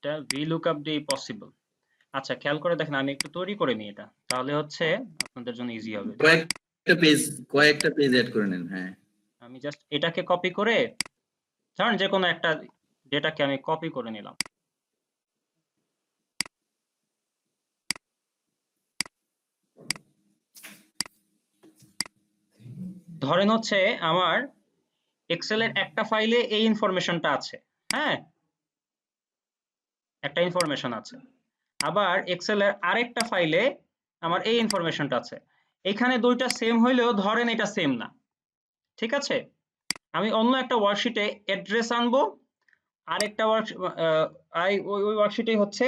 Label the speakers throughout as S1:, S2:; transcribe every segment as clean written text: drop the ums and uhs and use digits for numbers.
S1: এটা VLOOKUP দিয়ে possible. আচ্ছা, খেয়াল করে দেখেন, আমি একটু তৈরি করে নিই এটা, তাহলে হচ্ছে আপনাদের জন্য ইজি হবে।
S2: কয়েকটা পেজ অ্যাড করে নেন। হ্যাঁ,
S1: আমি জাস্ট এটাকে কপি করে, ধরেন যে কোনো একটা ডেটাকে আমি কপি করে নিলাম। ধরেন হচ্ছে আমার এক্সেলের একটা ফাইলে এই ইনফরমেশনটা আছে, হ্যাঁ, একটা ইনফরমেশন আছে। আবার এক্সেলের আরেকটা ফাইলে আমার এই ইনফরমেশনটা আছে। এখানে দুইটা সেম হইলেও ধরেন এটা সেম না, ঠিক আছে? আমি অন্য একটা ওয়ার্কশিটে অ্যাড্রেস আনবো, আরেকটা ওই ওয়ার্কশিটে হচ্ছে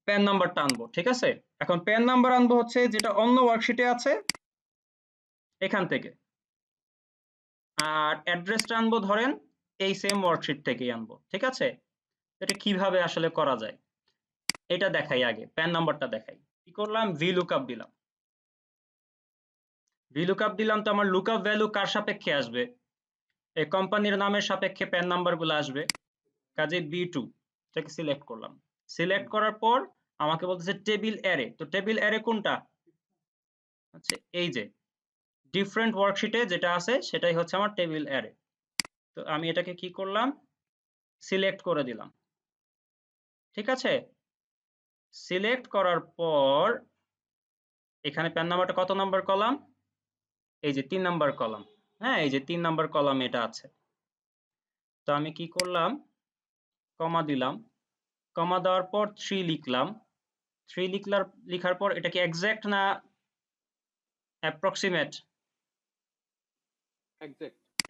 S1: প্যান নাম্বারটা আনবো, ঠিক আছে? এখন প্যান নাম্বার আনবো হচ্ছে যেটা অন্য ওয়ার্কশিটে আছে এখান থেকে, আর অ্যাড্রেসটা আনবো ধরেন এই সেম ওয়ার্কশিট থেকেই আনবো, ঠিক আছে? এটা কিভাবে আসলে করা যায় এটা দেখাই। আগে প্যান নাম্বারটা দেখাই। কি করলাম, VLOOKUP দিলাম। VLOOKUP দিলাম তো আমার লুকআপ ভ্যালু কার সাপেক্ষে আসবে? এই কোম্পানির নামের সাপেক্ষে প্যান নাম্বারগুলো আসবে। কাজে B2 এটাকে সিলেক্ট করলাম। সিলেক্ট করার পর আমাকে বলতেছে টেবিল অ্যারে। তো টেবিল অ্যারে কোনটা? আচ্ছা, এই যে ডিফারেন্ট ওয়ার্কশিটে যেটা আছে সেটাই হচ্ছে আমার টেবিল অ্যারে। তো আমি এটাকে কি করলাম, সিলেক্ট করে দিলাম, ঠিক আছে? সিলেক্ট করার পর এখানে প্যান নাম্বারটা কত নাম্বার কলাম? এই যে 3 নাম্বার কলাম। হ্যাঁ, এই যে 3 নাম্বার কলামে এটা আছে। তো আমি কি করলাম, কমা দিলাম। কমা দেওয়ার পর 3 লিখলাম। 3 লিখার পর এটা কি এক্সাক্ট না অ্যাপ্রক্সিমেট?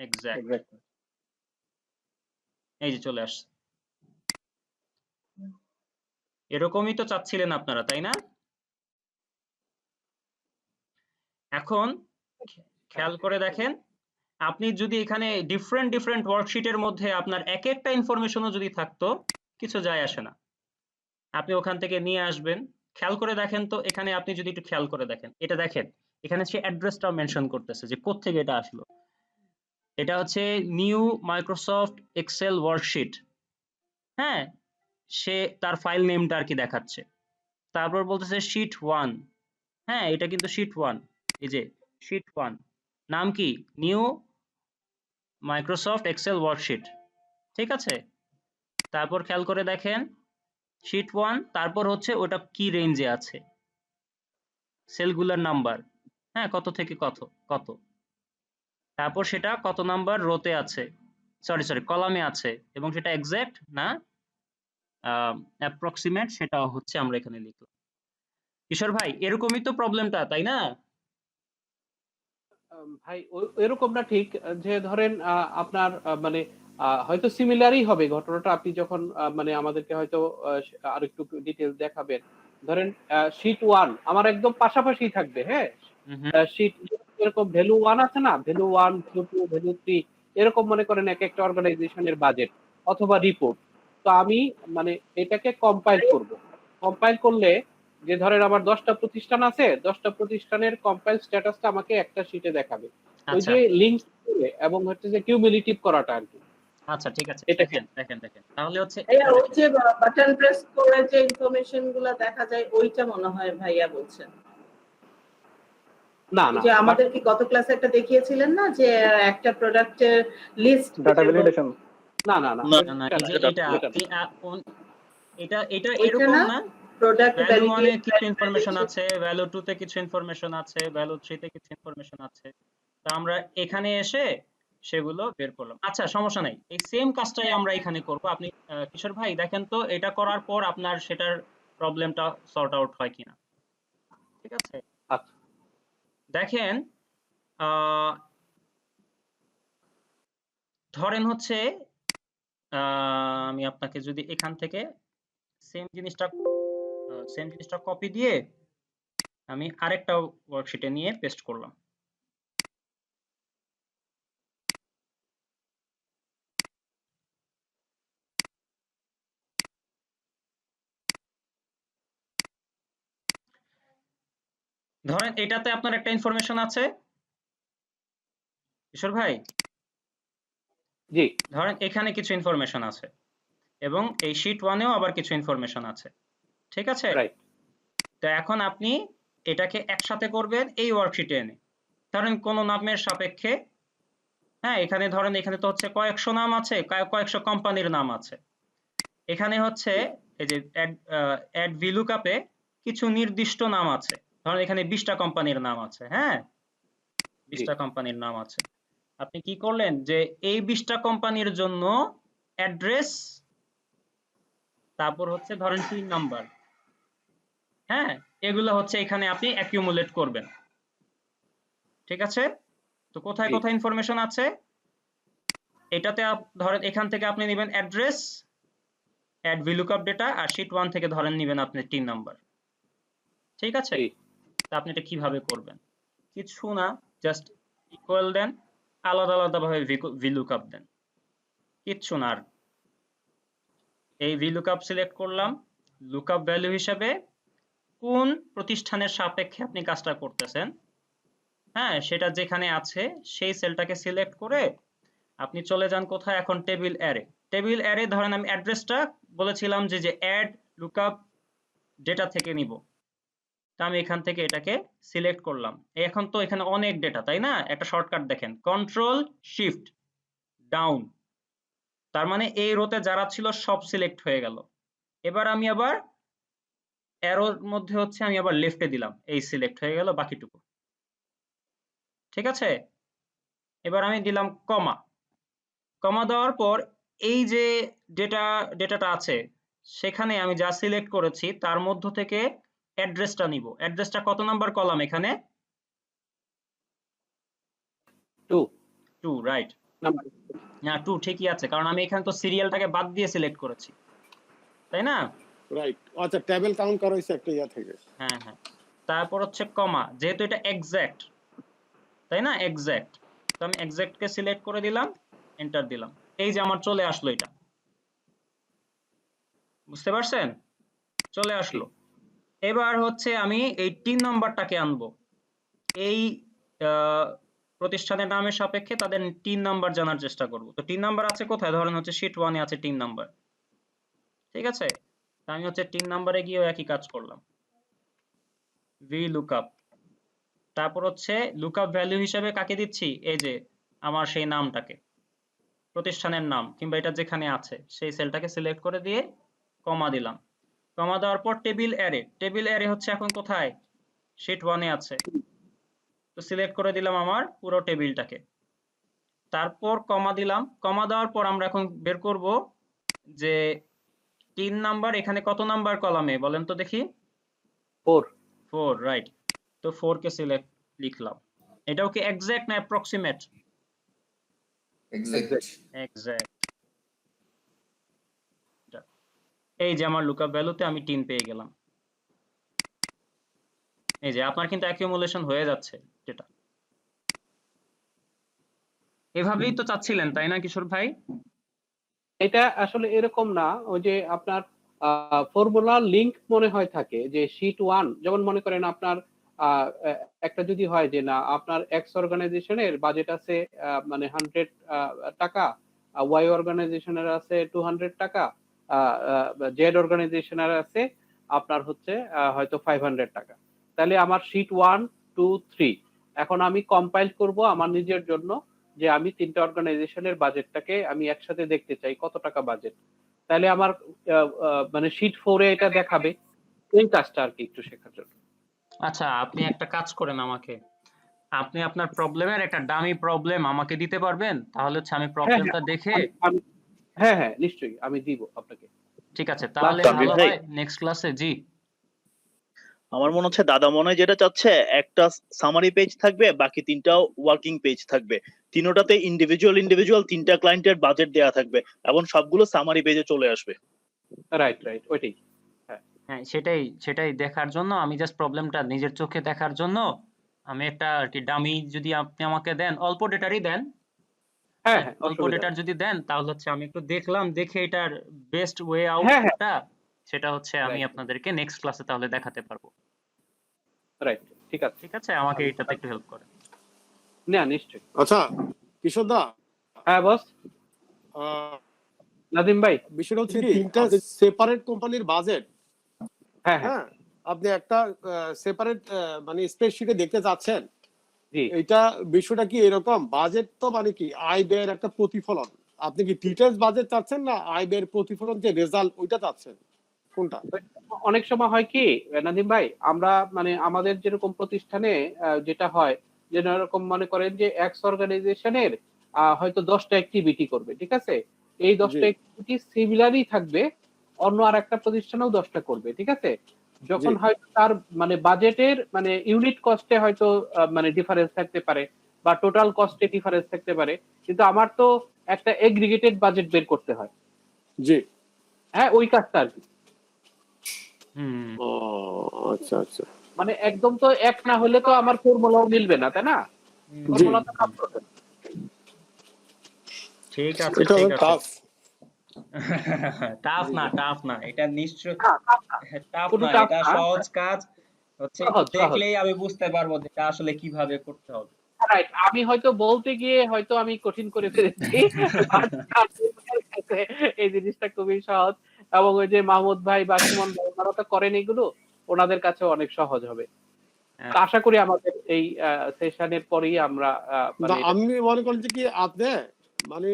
S1: এক্সাক্ট। এই যে চলে আসছে। এরকমই তো চাচ্ছিলেন আপনারা, তাই না? এখন খেয়াল করে দেখেন, আপনি যদি এখানে ডিফারেন্ট ওয়ার্কশিটের মধ্যে আপনার এক একটা ইনফরমেশনও যদি থাকতো, কিছু যায় আসে না। আপনি ওখান থেকে নিয়ে আসবেন। খেয়াল করে দেখেন তো, এখানে আপনি যদি একটু খেয়াল করে দেখেন, এটা দেখেন এখানে সে অ্যাড্রেসটাও মেনশন করতেছে যে কোত্থেকে এটা আসলো। এটা হচ্ছে নিউ মাইক্রোসফট এক্সেল ওয়ার্কশিট, হ্যাঁ, সে তার ফাইল নেমটা আর কি দেখাচ্ছে। তারপর বলতেছে শীট 1, হ্যাঁ, এটা কিন্তু শীট 1। এই যে শীট 1 নাম কি? নিউ মাইক্রোসফট এক্সেল ওয়ার্কশিট, ঠিক আছে? তারপর খেয়াল করে দেখেন শীট 1, তারপর হচ্ছে ওটা কি রেঞ্জে আছে, সেলগুলোর নাম্বার, হ্যাঁ, কত থেকে কত কত, তারপর সেটা কত নাম্বার রোতে আছে, সরি কলামে আছে, এবং সেটা এক্সাক্ট না অ্যাপ্রক্সিমেট সেটা হচ্ছে আমরা এখানে লিখলাম। কিশোর ভাই, এরকমই তো প্রবলেমটা, তাই না?
S3: ভাই এরকম না ঠিক, যে ধরেন আপনার মানে হয়তো সিমিলারই হবে ঘটনাটা। আপনি যখন মানে আমাদেরকে হয়তো আর একটু ডিটেইলস দেখাবেন। ধরেন শীট 1 আমার একদম পাশাপাশি থাকবে, হ্যাঁ। শীট এরকম ভ্যালু 1 আছে না, ভ্যালু 1, ভ্যালু 2, ভ্যালু 3, এরকম মনে করেন এক একটা অর্গানাইজেশনের বাজেট অথবা রিপোর্ট। তো আমি মানে এটাকে কম্পাইল করব। কম্পাইল করলে যে ধরেন আমার 10টা প্রতিষ্ঠান আছে, 10টা প্রতিষ্ঠানের কম্পাইল স্ট্যাটাসটা আমাকে একটা শীটে দেখাবে। ওই
S1: আচ্ছা
S3: যে লিংক এবং হচ্ছে যে কিউমুলেটিভ করাটা আর কি।
S1: আচ্ছা, ঠিক আছে,
S3: এটা
S1: দেখেন দেখেন দেখেন, তাহলে হচ্ছে
S4: ভাইয়া ওই যে বাটন প্রেস করে যে ইনফরমেশন গুলো দেখা যায় ওইটা মনে হয় ভাইয়া বলছেন।
S3: না না,
S4: যে আমাদের কি গত ক্লাসে একটা দেখিয়েছিলেন না যে একটা প্রোডাক্টের লিস্ট
S5: ডাটা ভ্যালিডেশন।
S3: না না না,
S1: না না, এই যে এটা
S4: ওইটা
S1: এরকম
S4: না,
S1: না।
S4: প্রোডাক্ট
S1: ভ্যালু 1 এ কিছু
S4: ভ্যালিডেট
S1: ইনফরমেশন আছে, ভ্যালু 2 তে কিছু ইনফরমেশন আছে, ভ্যালু 3 তে কিছু ইনফরমেশন আছে। তো আমরা এখানে এসে সেগুলো বের করলাম। আচ্ছা, সমস্যা নাই, এই সেম কাজটাই আমরা এখানে করব। আপনি কিশোর ভাই দেখেন তো এটা করার পর আপনার সেটার প্রবলেমটা সর্ট আউট হয় কিনা, ঠিক আছে?
S3: আচ্ছা
S1: দেখেন, ধরেন হচ্ছে আমি আপনাকে যদি এখান থেকে সেম জিনিসটা কপি দিয়ে আমি আরেকটা ওয়ার্কশিটে নিয়ে পেস্ট করলাম। ধরেন এটাতে আপনার একটা ইনফরমেশন আছে, কিশোর ভাই,
S3: জি,
S1: ধরেন এখানে কিছু ইনফরমেশন আছে, এবং এই শীট 1-এও আবার কিছু ইনফরমেশন আছে, ঠিক আছে?
S3: রাইট।
S1: তো এখন আপনি এটাকে একসাথে করবেন এই ওয়ার্কশিটে এনে, ধরেন কোন নামের সাপেক্ষে, হ্যাঁ এখানে ধরেন এখানে তো হচ্ছে কয়েকশো নাম আছে, কয়েকশো কোম্পানির নাম আছে, এখানে হচ্ছে এই যে অ্যাড ভিলুকআপে কিছু নির্দিষ্ট নাম আছে, ধরেন এখানে 20টা কোম্পানির নাম আছে, হ্যাঁ 20টা কোম্পানির নাম আছে। আপনি কি করলেন যে এই 20টা কোম্পানির জন্য অ্যাড্রেস, তারপর হচ্ছে ধরেন টিন নাম্বার, হ্যাঁ এগুলো হচ্ছে এখানে আপনি অ্যাকিউমুলেট করবেন, ঠিক আছে? তো কোথায় কোথায় ইনফরমেশন আছে এটাতে ধরেন এখান থেকে আপনি নেবেন অ্যাড্রেস, অ্যাড ভিলুকআপ ডেটা, আর শীট 1 থেকে ধরেন নেবেন আপনি টিন নাম্বার, ঠিক আছে? তা আপনি এটা কিভাবে করবেন? কিছু না, জাস্ট ইকুয়াল দেন, আলাদা আলাদা ভাবে ভিলুকআপ দেন, কিচ্ছু না। আর এই ভিলুকআপ সিলেক্ট করলাম, লুকআপ ভ্যালু হিসাবে কোন প্রতিষ্ঠানের সাপেক্ষে আপনি কাজটা করতেছেন, হ্যাঁ সেটা যেখানে আছে সেই সেলটাকে সিলেক্ট করে আপনি চলে যান কোথায় এখন, টেবিল অ্যারে। টেবিল অ্যারে ধরেন আমি অ্যাড্রেসটা বলেছিলাম যে অ্যাড লুকআপ ডেটা থেকে নিব, তা আমি এখান থেকে এটাকে সিলেক্ট করলাম। এখন তো এখানে অনেক ডেটা, তাই না? একটা শর্টকাট দেখেন, কন্ট্রোল শিফট ডাউন, তার মানে এই রোতে যারা ছিল সব সিলেক্ট হয়ে গেল। এবার আমি আবার অ্যারোর মধ্যে হচ্ছে আমি আবার লেফটে দিলাম, এই সিলেক্ট হয়ে গেল বাকিটুকু, ঠিক আছে? এবার আমি দিলাম কমা, কমা দেওয়ার পর এই যে ডেটাটা আছে সেখানে আমি যা সিলেক্ট করেছি তার মধ্য থেকে অ্যাড্রেসটা নিব। অ্যাড্রেসটা কত নাম্বার কলাম এখানে? 2, রাইট। না 2 ঠিকই আছে, কারণ আমি এখানে তো সিরিয়ালটাকে বাদ দিয়ে সিলেক্ট করেছি, তাই না?
S5: রাইট, আচ্ছা টেবিল কাউন্ট করা হয়েছে একটা ইয়া থেকে।
S1: হ্যাঁ হ্যাঁ, তারপর হচ্ছে কমা, যেহেতু এটা এক্সাক্ট, তাই না? এক্সাক্ট, তো আমি এক্সাক্টকে সিলেক্ট করে দিলাম, এন্টার দিলাম, এই যে আমার চলে আসলো এটা, বুঝতে পারছেন? চলে আসলো। এবার হচ্ছে আমি এই 3 নাম্বারটাকে আনবো, এই প্রতিষ্ঠানের নামের সাপেক্ষে তাদের 3 নাম্বার জানার চেষ্টা করব। তো 3 নাম্বার আছে কোথায়? ধরেন হচ্ছে শীট 1 এ আছে 3 নাম্বার, ঠিক আছে? তো আমি হচ্ছে 3 নাম্বারে গিয়েও একই কাজ করলাম, ভি লুকআপ, তারপর হচ্ছে লুকআপ ভ্যালু হিসেবে কাকে দিচ্ছি, এই যে আমার সেই নামটাকে, প্রতিষ্ঠানের নাম কিংবা এটা যেখানে আছে সেই সেলটাকে সিলেক্ট করে দিয়ে কমা দিলাম। কমা দেওয়ার পর টেবিল অ্যারে, টেবিল অ্যারে হচ্ছে এখন কোথায়? শীট 1 এ আছে, তো সিলেক্ট করে দিলাম আমার পুরো টেবিলটাকে, তারপর কমা দিলাম। কমা দেওয়ার পর আমরা এখন বের করব যে 3 নাম্বার এখানে কত নাম্বার কলামে বলেন তো দেখি? 4, রাইট। তো 4 কে সিলেক্ট লিখলাম। এটাও কি এক্সাক্ট না অ্যাপ্রক্সিমেট? এক্সাক্ট। এই যে আমার লুকআপ ভ্যালুতে আমি 3 পেয়ে গেলাম। এই যে আপনার কিন্তু অ্যাকিউমুলেশন হয়ে যাচ্ছে যেটা। এভাবেই তো চাচ্ছিলেন, তাই না কিশোর ভাই?
S3: এটা আসলে এরকম না, ওই যে আপনার ফর্মুলা লিংক মনে হয় থাকে যে শীট 1, যেমন মনে করেন আপনার একটা যদি হয় যে না আপনার এক্স অর্গানাইজেশনের বাজেট আছে মানে 100 টাকা, ওয়াই অর্গানাইজেশনের আছে 200 টাকা, জেড অর্গানাইজেশনের আছে আপনার হচ্ছে হয়তো 500 টাকা, তাহলে আমার শীট 1, 2, 3 এখন আমি কম্পাইল করব আমার নিজের জন্য যে আমি 3টা অর্গানাইজেশনের বাজেটটাকে আমি একসাথে দেখতে চাই কত টাকা বাজেট, তাহলে আমার মানে শীট 4 এ এটা দেখাবে। এই কাজটা আর কি একটু শেখার জন্য।
S1: আচ্ছা, আপনি একটা কাজ করেন, আমাকে আপনি আপনার প্রবলেমের একটা ডামি প্রবলেম আমাকে দিতে পারবেন? তাহলে হচ্ছে আমি প্রবলেমটা দেখে,
S3: হ্যাঁ হ্যাঁ নিশ্চয়ই আমি দিব আপনাকে।
S1: ঠিক আছে তাহলে ভালো হয় নেক্সট ক্লাসে। জি
S6: আমার মনে হচ্ছে দাদা মনে হয় যেটা চাচ্ছে, একটা সামারি পেজ থাকবে, বাকি 3টা ওয়ার্কিং পেজ থাকবে, তিনটাতে ইন্ডিভিজুয়াল 3টা ক্লায়েন্টের বাজেট দেয়া থাকবে এবং সবগুলো সামারি পেজে চলে আসবে।
S3: রাইট ওইটাই।
S1: হ্যাঁ, সেটাই দেখার জন্য আমি জাস্ট প্রবলেমটা নিজের চোখে দেখার জন্য আমি একটা আর কি ডামি, যদি আপনি আমাকে দেন অল্প ডেটারই দেন,
S3: হ্যাঁ
S1: অল্প ডেটার যদি দেন তাহলে হচ্ছে আমি একটু দেখলাম, দেখে এটার বেস্ট ওয়ে
S3: হ্যাঁ
S1: আউটটা সেটা হচ্ছে আমি
S3: Right.
S1: আপনাদেরকে নেক্সট ক্লাসে তাহলে দেখাতে পারবো।
S3: রাইট, ঠিক আছে।
S1: ঠিক আছে, আমাকে এটাতে একটু হেল্প করেন।
S3: না নিশ্চয়ই।
S5: আচ্ছা কিশোর দা,
S3: হ্যাঁ বস। নাদিম ভাই।
S5: বিষয়টা হচ্ছে কি
S3: জি,
S5: তিনটা সেপারেট কোম্পানির বাজেট,
S3: হ্যাঁ হ্যাঁ
S5: হ্যাঁ আপনি একটা সেপারেট মানে স্প্রেডশিটে দেখতে চাচ্ছেন,
S3: জি।
S5: এটা বিষয়টা কি এরকম, বাজেট তো মানে কি আয় ব্যয়ের একটা প্রতিফলন, আপনি কি ডিটেলস বাজেট চাচ্ছেন না আয় ব্যয়ের প্রতিফলন যে রেজাল্ট ওইটা চাচ্ছেন, কোনটা?
S3: অনেক সময় হয় কি নাদিম ভাই, আমরা মানে আমাদের যেরকম প্রতিষ্ঠানে যেটা হয়, যে এরকম মনে করেন যে এক্স অর্গানাইজেশনের হয়তো 10টা অ্যাক্টিভিটি করবে, ঠিক আছে? এই 10টা
S5: জি
S3: অ্যাক্টিভিটি সিমিলারই থাকবে, অন্য আর একটা প্রতিষ্ঠানেও 10টা করবে, ঠিক আছে? যখন
S5: জি
S3: হয়তো তার মানে বাজেটের মানে ইউনিট কস্টে হয়তো মানে ডিফারেন্স থাকতে পারে, বা টোটাল কস্টে ডিফারেন্স থাকতে পারে, কিন্তু আমার তো একটা এগ্রিগেটেড বাজেট বের করতে হয়।
S5: জি
S3: হ্যাঁ, ওই কাজটা আর কি।
S1: হুম
S5: ও আচ্ছা আচ্ছা
S3: মানে একদম তো এক না হলে তো আমার ফর্মুলাও মিলবে না, তাই না?
S1: হুম,
S5: জি
S3: ফর্মুলা তো কাজ করবে না।
S1: ঠিক আছে
S5: এটা
S1: ঠিক আছে।
S5: টাফ।
S1: টাফ
S5: জি
S1: না
S5: জি
S1: টাফ না, এটা নিশ্চয়
S3: না, tough না,
S1: টাফ
S3: কোনো
S1: না,
S3: টাফ
S1: এটা
S3: না,
S1: সহজ কাজ হচ্ছে, একটু
S3: সহজ সহজ।
S1: দেখলেই আমি বুঝতে পারবো যে এটা আসলে কিভাবে করতে হবে।
S3: রাইট, আমি হয়তো বলতে গিয়ে হয়তো আমি কঠিন করে ফেলেছি, but নাজিমের কাছে এই জিনিসটা খুবই সহজ, এবং ওই যে মাহমুদ ভাই বা সুমন ভাই ওনারা তো করেন এগুলো, ওনাদের কাছে অনেক সহজ হবে। তো আশা করি আমাদের এই সেশনের পরেই আমরা
S5: না
S3: মানে এটা
S5: আমি মনে করি যে কি আপনি মানে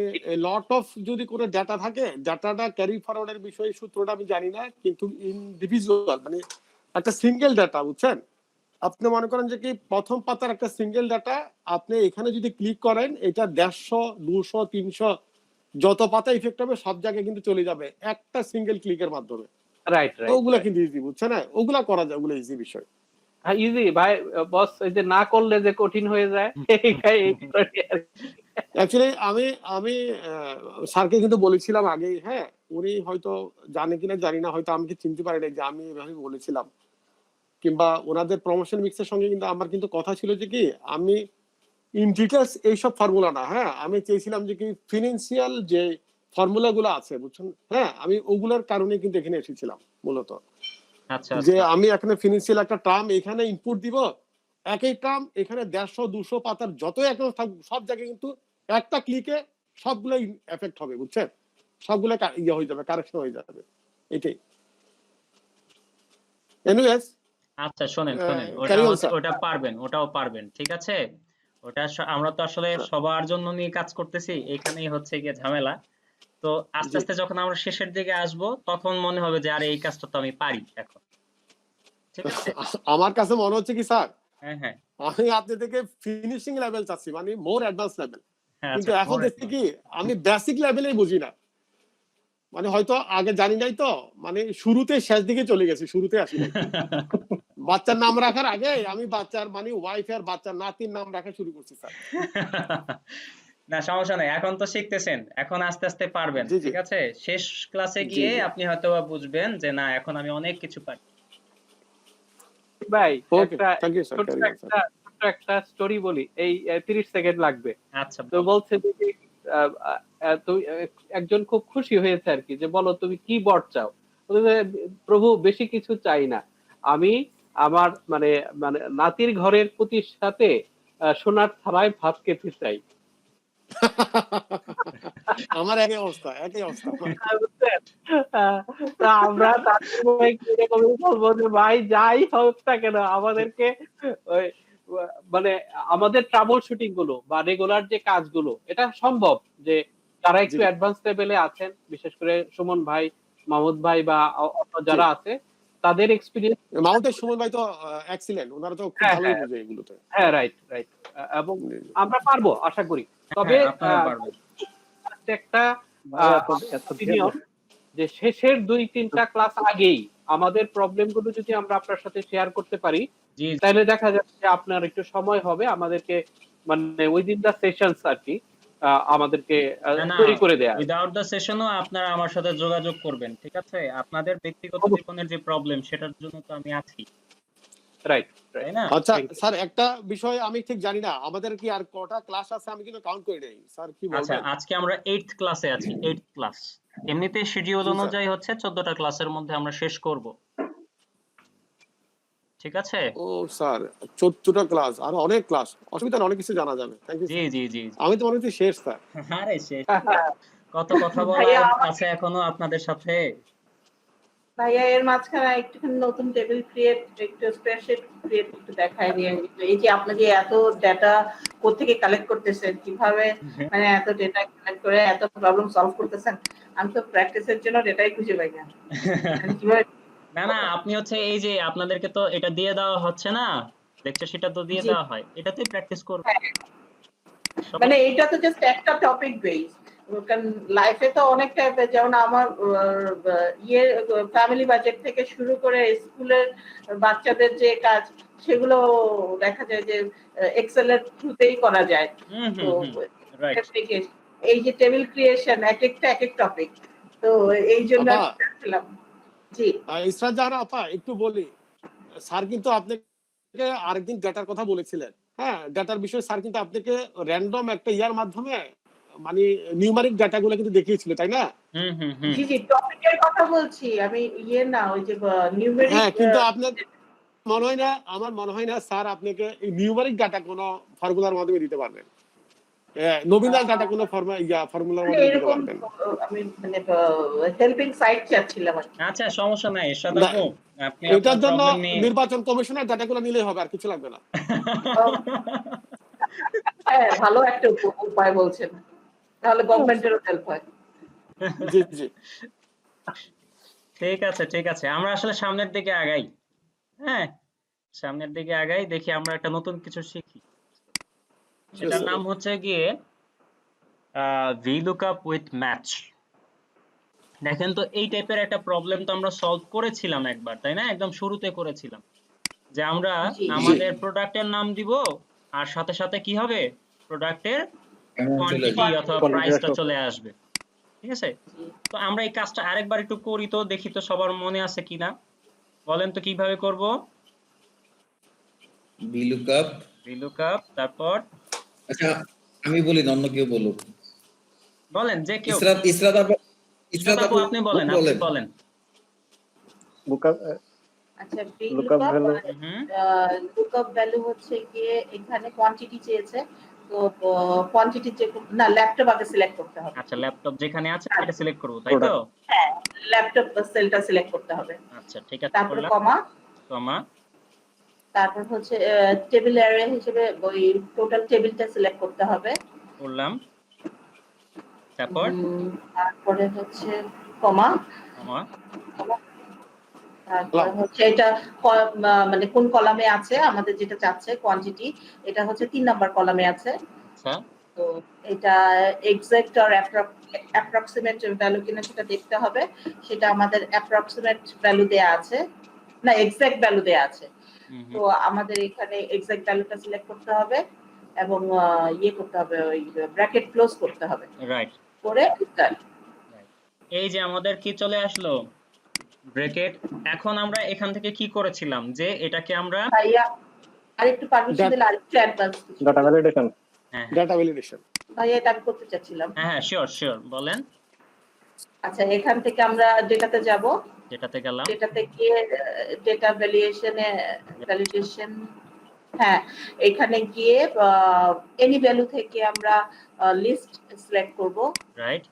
S5: লট অফ যদি কোনো ডাটা থাকে, ডাটাটা ক্যারি ফরওয়ার্ডের বিষয়ে সূত্রটা আমি জানি না, কিন্তু ইন্ডিভিজুয়াল মানে একটা সিঙ্গেল ডাটা বুঝছেন, আপনি মনে করেন যে কি প্রথম পাতার একটা সিঙ্গেল ডাটা, আপনি এখানে যদি ক্লিক করেন এটা 150 200 300 যত পাতা ইফেক্ট হবে সব জায়গায় কিন্তু চলে যাবে একটা সিঙ্গেল ক্লিকের মাধ্যমে।
S3: রাইট
S5: তো
S3: রাইট
S5: ওগুলা
S3: রাইট।
S5: কিন্তু ইজি বুঝছেন না, ওগুলা করা যায়, ওগুলো ইজি বিষয়।
S3: হ্যাঁ, ইজি ভাই, বস এই যে না করলে যে কঠিন হয়ে যায় এই story আর কি।
S5: অ্যাকচুয়ালি আমি আমি আহ, স্যারকে কিন্তু বলেছিলাম আগেই, হ্যাঁ উনি হয়তো জানে কিনা জানি না, হয়তো আমাকে চিনতে পারে না যে আমি এভাবে বলেছিলাম, কিংবা ওনাদের প্রমোশন মিক্সের সঙ্গে কিন্তু আমার কিন্তু কথা ছিল যে কি আমি ইন ডিটেলস এইসব ফর্মুলা না, হ্যাঁ আমি চেয়েছিলাম যে কি ফিনান্সিয়াল যে ফর্মুলা গুলো আছে বুঝছেন, হ্যাঁ আমি ওগুলোর কারণে কিন্তু এখানে এসেছিলাম মূলত,
S1: আচ্ছা
S5: যে
S1: আচ্ছা।
S5: আমি এখানে ফিনান্সিয়াল একটা টার্ম এখানে ইনপুট দিব, একই টার্ম এখানে 150 200 পাতার যত অ্যাকাউন্ট থাকুক সব জায়গায় কিন্তু একটা ক্লিকে সবগুলো এফেক্ট হবে বুঝছেন, সবগুলো ইয়ে হয়ে যাবে, কারেকশন হয়ে যাবে, এটাই। এনিওয়েজ
S1: আচ্ছা শোনেন শোনেন, ওটা
S5: ক্যারি অন
S1: হচ্ছে
S5: স্যার।
S1: ওটা পারবেন, ওটাও পারবেন, ঠিক আছে। ওটা আমরা তো আসলে সবার জন্য নিয়ে কাজ করতেছি, এখানেই হচ্ছে গিয়ে ঝামেলা। তো আস্তে
S5: জি
S1: আস্তে যখন আমরা শেষের দিকে আসব তখন মনে হবে যে আরে এই কাজটা তো আমি পারি এখন, ঠিক আছে।
S5: আমার কাছে মনে হচ্ছে কি স্যার,
S1: হ্যাঁ হ্যাঁ
S5: আমি আপনি থেকে ফিনিশিং লেভেল চাচ্ছি মানে মোর অ্যাডভান্স লেভেল,
S1: হ্যাঁ,
S5: কিন্তু
S1: আচ্ছা
S5: এখন
S1: more
S5: দেখছি কি আমি বেসিক লেভেলেই বুঝি না, মানে হয়তো আগে জানি নাই তো, মানে শুরুতে শেষ দিকে চলে গেছি, শুরুতে আসি নাই,
S1: advanced।
S5: বাচ্চার নাম রাখার আগে আমি বাচ্চার মানে ওয়াইফ আর বাচ্চার নাতির নাম রাখা শুরু করছি স্যার।
S1: না সমস্যা নাই, এখন তো শিখতেছেন, এখন আস্তে আস্তে পারবেন,
S5: জি জি
S1: ঠিক আছে। শেষ ক্লাসে
S5: জি
S1: গিয়ে
S5: জি
S1: আপনি হয়তোবা বুঝবেন যে না এখন আমি অনেক কিছু পারি।
S3: ভাই
S5: ওকে
S3: একটা
S5: থ্যাংক ইউ স্যার,
S3: ছোট্ট
S5: ক্যারি অন স্যার।
S3: একটা স্টোরি বলি, এই 30 সেকেন্ড লাগবে।
S1: আচ্ছা
S3: তো
S1: বল।
S3: বলছে যে আহ, তুই একজন খুব খুশি হয়েছে আর কি, যে বলো তুমি কি বর চাও? বলছে, প্রভু বেশি কিছু চাই না, আমি আমার মানে মানে নাতির ঘরের প্রতির সাথে সোনার থালায় ভাত খেতে চাই।
S5: আমার একই অবস্থা, একই অবস্থা।
S3: বুঝছেন? আহ, তা আমরা নাতির ভাইকে এরকমই বলবো যে ভাই যাই হোক না কেন আমাদেরকে ওই মানে আমাদের ট্রাবল শুটিং গুলো বা রেগুলার যে কাজগুলো, এটা সম্ভব যে যারা
S5: জি
S3: একটু অ্যাডভান্স লেভেলে আছেন, বিশেষ করে সুমন ভাই, মাহমুদ ভাই বা অন্য
S5: জি
S3: যারা আছে, তাদের এক্সপিরিয়েন্স।
S5: মাউন্টের সময় ভাই তো এক্সিলেন্ট, ওনারা তো খুব
S3: হ্যাঁ
S5: ভালোই
S3: হ্যাঁ
S5: বুঝে এগুলোতে।
S3: হ্যাঁ, রাইট রাইট। এবং
S5: জি, জি।
S3: আমরা পারবো আশা করি। তবে
S1: হ্যাঁ আপনারা পারবেন।
S3: একটা opinion, যে শেষের 2-3টা ক্লাস আগেই আমাদের প্রবলেম গুলো যদি আমরা আপনার সাথে শেয়ার করতে পারি,
S1: জি
S3: তাহলে দেখা যাচ্ছে যে আপনার একটু সময় হবে আমাদেরকে মানে উইদিন দা সেশনস আর কি আমাদেরকে
S1: না না,
S3: তৈরি করে দেয়া।
S1: উইদাউট দ্য সেশনও আপনারা আমার সাথে যোগাযোগ করবেন, ঠিক আছে। আপনাদের ব্যক্তিগত জীবনের যে প্রবলেম সেটার জন্য তো আমি আছি,
S3: রাইট
S1: তাই
S3: রাইট।
S1: না।
S5: আচ্ছা স্যার একটা বিষয় আমি ঠিক জানি না, আমাদের কি আর কটা ক্লাস আছে, আমি কিন্তু কাউন্ট করে নেই স্যার, কি
S1: আচ্ছা
S5: বলবেন?
S1: আজকে আমরা 8th ক্লাসে আছি, 8th ক্লাস। এমনিতে শিডিউল
S5: জি স্যার।
S1: অনুযায়ী হচ্ছে 14টা ক্লাসের মধ্যে আমরা শেষ করব, ঠিক আছে।
S5: ও স্যার 14টা ক্লাস, আর অনেক ক্লাস, অসুবিধা নেই, অনেক কিছু জানা যাবে, থ্যাংক ইউ
S1: জি
S5: স্যার।
S1: জি জি জি।
S5: আমি তো মনে হচ্ছে শেষ স্যার।
S1: আরে শেষ কত কথা
S4: ভাইয়া
S1: বলার
S4: আমার-
S1: আছে এখনো আপনাদের সাথে।
S4: ভাইয়া এর মাঝখানে একটুখানি নতুন টেবিল ক্রিয়েট, একটু স্প্রেডশিট ক্রিয়েট একটু দেখাই দিয়ে, এই যে আপনি যে এত ডেটা কোত্থেকে কালেক্ট করতেছেন, কিভাবে মানে এত ডেটা কালেক্ট করে এত প্রবলেম সলভ করতেছেন, আমি তো প্র্যাকটিসের জন্য ডেটাই খুঁজে পাই না। মানে কিভাবে
S1: না না, আপনি হচ্ছে এই যে আপনাদেরকে তো এটা দিয়ে দেওয়া হচ্ছে না, লেকচার শিটটা তো দিয়ে
S4: জি।
S1: দেওয়া হয়, এটাতেই প্র্যাকটিস করবেন। সব-
S4: মানে এটা তো জাস্ট একটা টপিক বেস, কারণ লাইফে তো অনেক টাইপের, যেমন আমার ইয়ে ফ্যামিলি বাজেট থেকে শুরু করে স্কুলের বাচ্চাদের যে কাজ, সেগুলো দেখা যায় যে এক্সেল এর থ্রুতেই করা যায়।
S1: হুম
S4: তো
S1: হুম হুম, রাইট।
S4: এই যে টেবিল ক্রিয়েশন এক একটা এক এক টপিক, তো এই জন্য
S5: আপা,
S4: চাচ্ছিলাম। জি
S5: ইসরাত জাহান আপা একটু বলি, স্যার কিন্তু আপনাকে আরেকদিন ডেটার কথা বলেছিলেন। হ্যাঁ, ডেটার বিষয়ে স্যার কিন্তু আপনাকে র্যান্ডম একটা ইয়ার মাধ্যমে মানে নিউমারিক ডাটাগুলো কিন্তু দেখিয়েছিল, তাই না?
S1: হুম হুম হুম,
S4: জি জি, টপিকের কথা বলছি আমি, ইয়ে না ওই যে নিউমেরিক।
S5: হ্যাঁ, কিন্তু আপনার মনে হয় না, আমার মনে হয় না স্যার আপনাকে এই নিউমারিক ডাটা কোনো ফর্মুলার মাধ্যমে দিতে পারবেন। নমিনাল ডাটা কোনো ফর্মুলার মাধ্যমে দিতে
S4: এরকম
S5: পারবেন।
S4: আমি মানে হেল্পিং সাইট চাচ্ছিলাম আর কি।
S1: আচ্ছা সমস্যা নাই এরশাদ
S5: না,
S1: আপু, আপনি আপনার
S5: এটার জন্য
S1: প্রবলেম নিয়ে
S5: নির্বাচন কমিশনের ডাটাগুলো নিলেই হবে, আর কিছু লাগবে না।
S4: হ্যাঁ, ভালো একটা উপায় বলছেন, তাহলে গভর্নমেন্টেরও হেল্প হয়।
S5: জি জি,
S1: ঠিক আছে ঠিক আছে, আমরা আসলে সামনের দিকে আগাই। হ্যাঁ, সামনের দিকে আগাই, দেখি আমরা একটা নতুন কিছু শিখি। সেটার নাম হচ্ছে গিয়ে VLOOKUP with match। দেখেন তো, এই টাইপের একটা প্রবলেম তো আমরা সলভ করেছিলাম একবার, তাই না? একদম শুরুতে করেছিলাম যে আমরা
S4: জি
S1: আমাদের প্রোডাক্টের নাম দিব, আর সাথে সাথে কি হবে, প্রোডাক্টের
S2: এমন চলে
S1: কোয়ান্টিটি
S2: আসবে।
S1: অথবা প্রাইসটা চলে আসবে। ঠিক আছে,
S4: জি।
S1: তো আমরা এই কাজটা আরেকবার একটু করি তো, দেখি তো সবার মনে আছে কিনা। বলেন তো কিভাবে করব।
S2: VLOOKUP,
S1: VLOOKUP, তারপর
S2: আচ্ছা আমি বলি না, অন্য কেউ বলুক।
S1: বলেন যে কেউ।
S2: ইসরাত ইসরাত আপু,
S1: ইসরাত আপু আপনি বলেন, আপনি বলেন।
S4: আচ্ছা,
S7: lookup value
S1: হুম,
S4: লুকআপ ভ্যালু হচ্ছে গিয়ে এখানে কোয়ান্টিটি চেয়েছে, তো কোয়ান্টিটি যে না, ল্যাপটপ আগে সিলেক্ট করতে হবে।
S1: আচ্ছা ল্যাপটপ যেখানে আছে সেটা সিলেক্ট করব, তাই তো?
S4: হ্যাঁ, ল্যাপটপ সেলটা সিলেক্ট করতে হবে।
S1: আচ্ছা ঠিক আছে,
S4: তারপরে
S1: করলাম।
S4: কমা,
S1: কমা,
S4: তারপর হচ্ছে টেবিল অ্যারে হিসেবে ওই টোটাল টেবিলটা সিলেক্ট করতে হবে।
S1: করলাম। তারপর
S4: তারপরে হচ্ছে কমা,
S1: কমা,
S4: তারপরে হচ্ছে এটা মানে কোন কলামে আছে আমাদের যেটা চাচ্ছে কোয়ান্টিটি, এটা হচ্ছে 3 নাম্বার কলামে আছে।
S1: আচ্ছা
S4: তো এটা এক্সাক্ট আর অ্যাপ্রক্সিমেট ভ্যালু কিনা সেটা দেখতে হবে। সেটা আমাদের অ্যাপ্রক্সিমেট ভ্যালু দেয়া আছে, না এক্সাক্ট ভ্যালু দেয়া আছে।
S1: হুম
S4: তো
S1: হুম,
S4: আমাদের এখানে এক্সাক্ট ভ্যালুটা সিলেক্ট করতে হবে এবং ইয়ে করতে হবে, ওই ব্র্যাকেট ক্লোজ করতে হবে,
S1: রাইট।
S4: করে done।
S1: এই যে আমাদের কি চলে আসলো, ব্র্যাকেট। এখন আমরা এখান থেকে কি করেছিলাম যে এটাকে আমরা
S4: ভাইয়া আরেকটু পারমিশন দিলে আরেকটু অ্যাডভান্স
S7: data validation
S1: হ্যাঁ
S5: ডাটা ভ্যালিডেশন।
S4: ভাইয়া, এটা আমি করতে চাচ্ছিলাম।
S1: হ্যাঁ শিওর শিওর, বলেন।
S4: আচ্ছা, এখান থেকে আমরা ডেটাতে যাব,
S1: যেটাতে গেলাম,
S4: ডেটাতে গিয়ে ডেটা ভ্যালিডেশন, হ্যাঁ, এখানে গিয়ে এনি ভ্যালু থেকে আমরা লিস্ট সিলেক্ট করব।
S1: রাইট।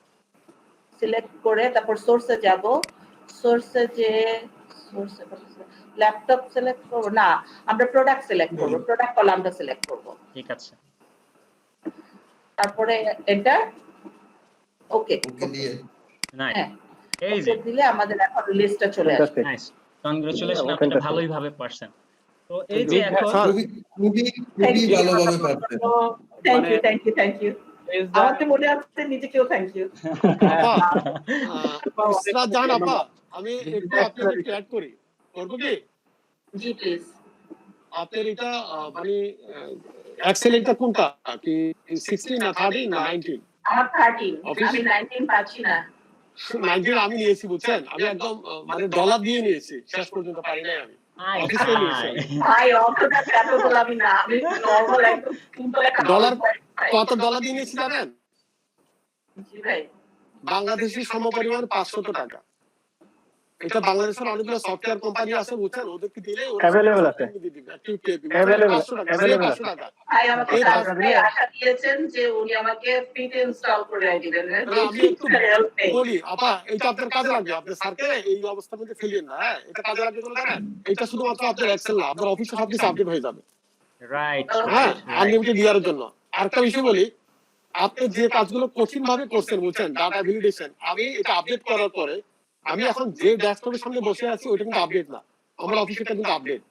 S4: সিলেক্ট করে তারপর সোর্সে যাব, সোর্সে যে সোর্সে ল্যাপটপ সিলেক্ট করব না, আমরা প্রোডাক্ট সিলেক্ট করব, প্রোডাক্ট কলামটা সিলেক্ট করব।
S1: ঠিক আছে,
S4: তারপরে এন্টার, ওকে
S2: ওকে দিয়ে
S1: নাইস।
S4: হ্যাঁ,
S1: এই যে
S4: দিলে আমাদের এখন লিস্টটা চলে আসবে।
S7: fantastic
S1: নাইস, কনগ্রাচুলেশন,
S7: Yeah,
S1: আপনি এটা
S7: fantastic.
S1: ভালোই ভাবে পারছেন। তো এই যে এখন
S5: স্যার,
S2: খুবই খুবই খুবই ভালোভাবে পারতেন।
S4: Thank you. আমার তো মনে হচ্ছে নিজেকেও থ্যাংক ইউ।
S5: আপা, ইসরাত জাহান আপা, আমি একটু আপনাকে অ্যাড করি, করবো কি?
S4: জি প্লিজ।
S5: আপনার এটা মানে এক্সেল এটা কোনটা, কি 16 না 13 না 19?
S4: আমার 13,
S5: Office-
S4: আমি 19 পাচ্ছি না।
S5: 19 আমি নিয়েছি, বুঝছেন? আমি একদম মানে ডলার দিয়ে নিয়েছি, শেষ পর্যন্ত পারি নাই আমি।
S1: আয়
S5: অফিসে নিয়েছি
S1: হায়।
S5: আমি।
S4: ভাই অতটা এত গোলামি না, আমি নরমাল একদম সিম্পল একটা
S5: ডলার কত ডলার দিয়ে নিয়েছি জানেন?
S4: জি ভাই।
S5: বাংলাদেশি সমপরিমাণ 500 টাকা। এটা বাংলাদেশের অনেকগুলো সফটওয়্যার কোম্পানি আছে বুঝছেন, ওদেরকে দিলে ওরা
S7: Available আছে।
S5: দিয়ে দিবে একটু কেবি
S7: Available,
S5: 500 টাকা
S7: available
S5: 500 টাকা।
S4: ভাই আমাকে
S5: এই
S4: লাস্ট
S7: টাকা
S4: ডে
S7: দিয়ে-
S4: আশা দিয়েছেন যে উনি আমাকে ফ্রিতে ইনস্টল করে দিবেন।
S5: না, আমি একটু বলি আপা, এটা আপনার কাজে লাগবে, আপনার স্যারকে এই অবস্থার মধ্যে ফেলিয়েন না, হ্যাঁ এটা কাজে লাগবে কোনো জানেন, এটা শুধুমাত্র আপনার এক্সেল না, আপনার অফিসে সবকিছু আপডেট হয়ে যাবে,
S1: রাইট
S5: হ্যাঁ
S1: রাইট রাইট
S5: আনলিমিটেড ইয়ারের জন্য। আরেকটা বিষয় বলি, আপনি যে কাজগুলো কঠিন ভাবে করছেন বুঝছেন, ডাটা ভ্যালিডেশন, আমি এটা আপডেট করার পরে আমি এখন যে ড্যাশবোর্ডের সামনে বসে আছি ওটা কিন্তু আপডেট না, আমার অফিসেটা কিন্তু আপডেট।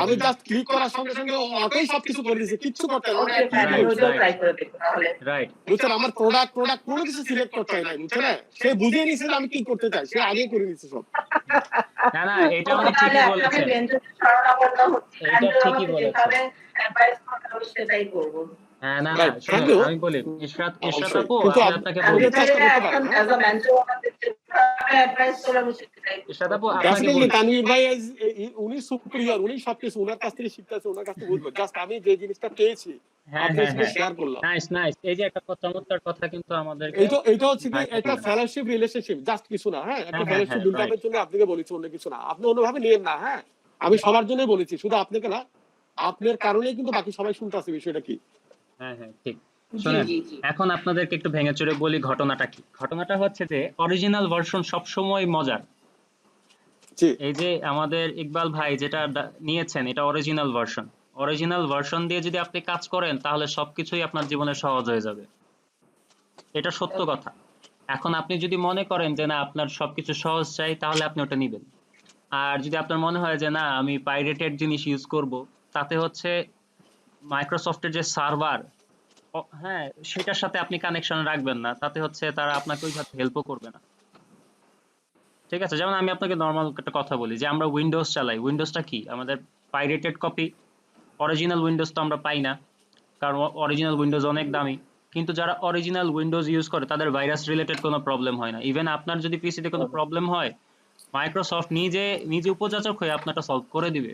S5: আমি জাস্ট ক্লিক করার সঙ্গে সঙ্গে অটোই সবকিছু করে দিয়েছে, কিচ্ছু করতে হয় না।
S4: ওকে ফাইন, আমি ওটাও ট্রাই করে দেখব তাহলে।
S1: রাইট
S5: বুঝছেন, আমার প্রোডাক্ট কোনো কিছু সিলেক্ট করতে হয় না বুঝছেন, সে বুঝিয়ে নিয়েছে যে আমি কি করতে চাই, সে আগে করে নিয়েছে সব।
S1: না না এটা উনি
S4: তাহলে
S1: ঠিকই
S4: আমি
S1: বলেছেন
S4: বেঞ্জোকে শরণাপন্ন হচ্ছি।
S1: এইটা
S4: বেঞ্জো
S1: ঠিকই
S4: আমাকে
S1: বলেছেন।
S4: যেভাবে অ্যাডভাইস করবে আমি সেটাই করব।
S1: হ্যাঁ না না
S5: Right,
S1: শুনুন,
S5: কিন্তু-
S1: আমি বলি ইশরাত
S5: অবশ্যই।
S1: আপু
S5: কিন্তু
S1: আমি আপনাকে
S4: আমি
S1: বলি
S5: চেষ্টা করতে
S4: এখন
S5: পারেন,
S4: অ্যাজ আ মেন্টর আমাকে যেভাবে অ্যাডভাইস করবে আমি সেটাই করব।
S1: ইশরাত আপু আপনাকে
S5: Definitely
S1: বলি
S5: তানভীর ভাই উনি সুপিরিয়র, উনি সবকিছু ওনার কাছ থেকে শিখতে আছে, ওনার কাছ থেকে বুঝবো, জাস্ট আমি যে জিনিসটা পেয়েছি
S1: হ্যাঁ
S5: আপনার
S1: হ্যাঁ
S5: সাথে
S1: হ্যাঁ
S5: শেয়ার করলাম।
S1: নাইস নাইস এই যে একটা চমৎকার কথা কিন্তু আমাদেরকে
S5: এইটা হচ্ছে কি
S1: ভাই
S5: একটা
S1: বললেন।
S5: ফেলোশিপ রিলেশনশিপ, জাস্ট কিছু না, হ্যাঁ একটা
S1: হ্যাঁ,
S5: ফেলোশিপ
S1: হ্যাঁ,
S5: বিল্ড আপের জন্য আপনাকে বলেছি, অন্য কিছু না, আপনি অন্যভাবে নিয়েন না, হ্যাঁ আমি সবার জন্যই বলেছি, শুধু আপনাকে না, আপনার কারণেই কিন্তু বাকি সবাই শুনতে আছে বিষয়টা কি।
S1: হ্যাঁ হ্যাঁ ঠিক
S4: জি
S1: শুনেন
S4: জি জি।
S1: এখন আপনাদেরকে একটু ভেঙে চুরে বলি ঘটনাটা কি। ঘটনাটা হচ্ছে যে অরিজিনাল ভার্সন সবসময় মজার।
S5: জি
S1: এই যে আমাদের ইকবাল ভাই যেটা নিয়েছেন এটা অরিজিনাল ভার্সন। অরিজিনাল ভার্সন দিয়ে যদি আপনি কাজ করেন তাহলে সবকিছুই আপনার জীবনে সহজ হয়ে যাবে, এটা সত্য কথা। এখন আপনি যদি মনে করেন যে না আপনার সবকিছু সহজ চাই তাহলে আপনি ওটা নিবেন। আর যদি আপনার মনে হয় যে না আমি পাইরেটেড জিনিস ইউজ করব, তাতে হচ্ছে মাইক্রোসফটের যে সার্ভার, হ্যাঁ সেটার সাথে আপনি কানেকশন রাখবেন না, তাতে হচ্ছে তারা আপনাকে ওইভাবে হেল্পও করবে না। ঠিক আছে, যেমন আমি আপনাকে নর্মাল একটা কথা বলি যে আমরা উইন্ডোজ চালাই, উইন্ডোজটা কি আমাদের পাইরেটেড কপি, অরিজিনাল উইন্ডোজ তো আমরা পাই না, কারণ অরিজিনাল উইন্ডোজ অনেক দামি। কিন্তু যারা অরিজিনাল উইন্ডোজ ইউজ করে তাদের ভাইরাস রিলেটেড কোনো প্রবলেম হয় না। ইভেন আপনার যদি পিসিতে কোনো প্রবলেম হয় মাইক্রোসফট নিজে উপযাচক হয়ে আপনারটা সলভ করে দিবে,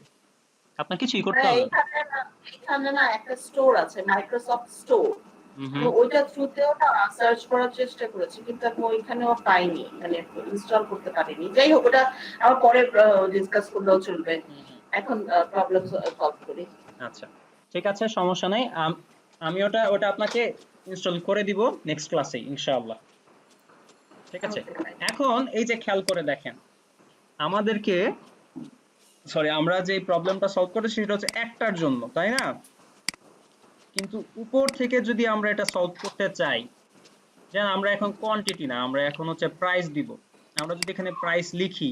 S1: আপনার কিছুই করতে
S4: হ্যাঁ,
S1: হবে না।
S4: এখানে না একটা স্টোর আছে, মাইক্রোসফট স্টোর।
S1: হুম
S4: আমি ওইটা থ্রুতেও না সার্চ করার চেষ্টা করেছি, কিন্তু আমি ওইখানেও পাইনি, মানে ইনস্টল করতে পারিনি। যাই হোক, ওটা আমার পরে ডিসকাস করলেও চলবে, এখন প্রবলেম সলভ করি।
S1: আচ্ছা ঠিক আছে সমস্যা নাই, আমি ওটা আপনাকে ইনস্টল করে দিব নেক্সট ক্লাসে ইনশাআল্লাহ। ঠিক আছে, এখন এই যে খেয়াল করে দেখেন আমাদেরকে আমরা যে প্রবলেমটা সলভ করেছি সেটা হচ্ছে একটার জন্য, তাই না? কিন্তু উপর থেকে যদি আমরা এটা সলভ করতে চাই, যেন আমরা এখন কোয়ান্টিটি না, আমরা এখন হচ্ছে প্রাইস দিব। আমরা যদি এখানে প্রাইস লিখি,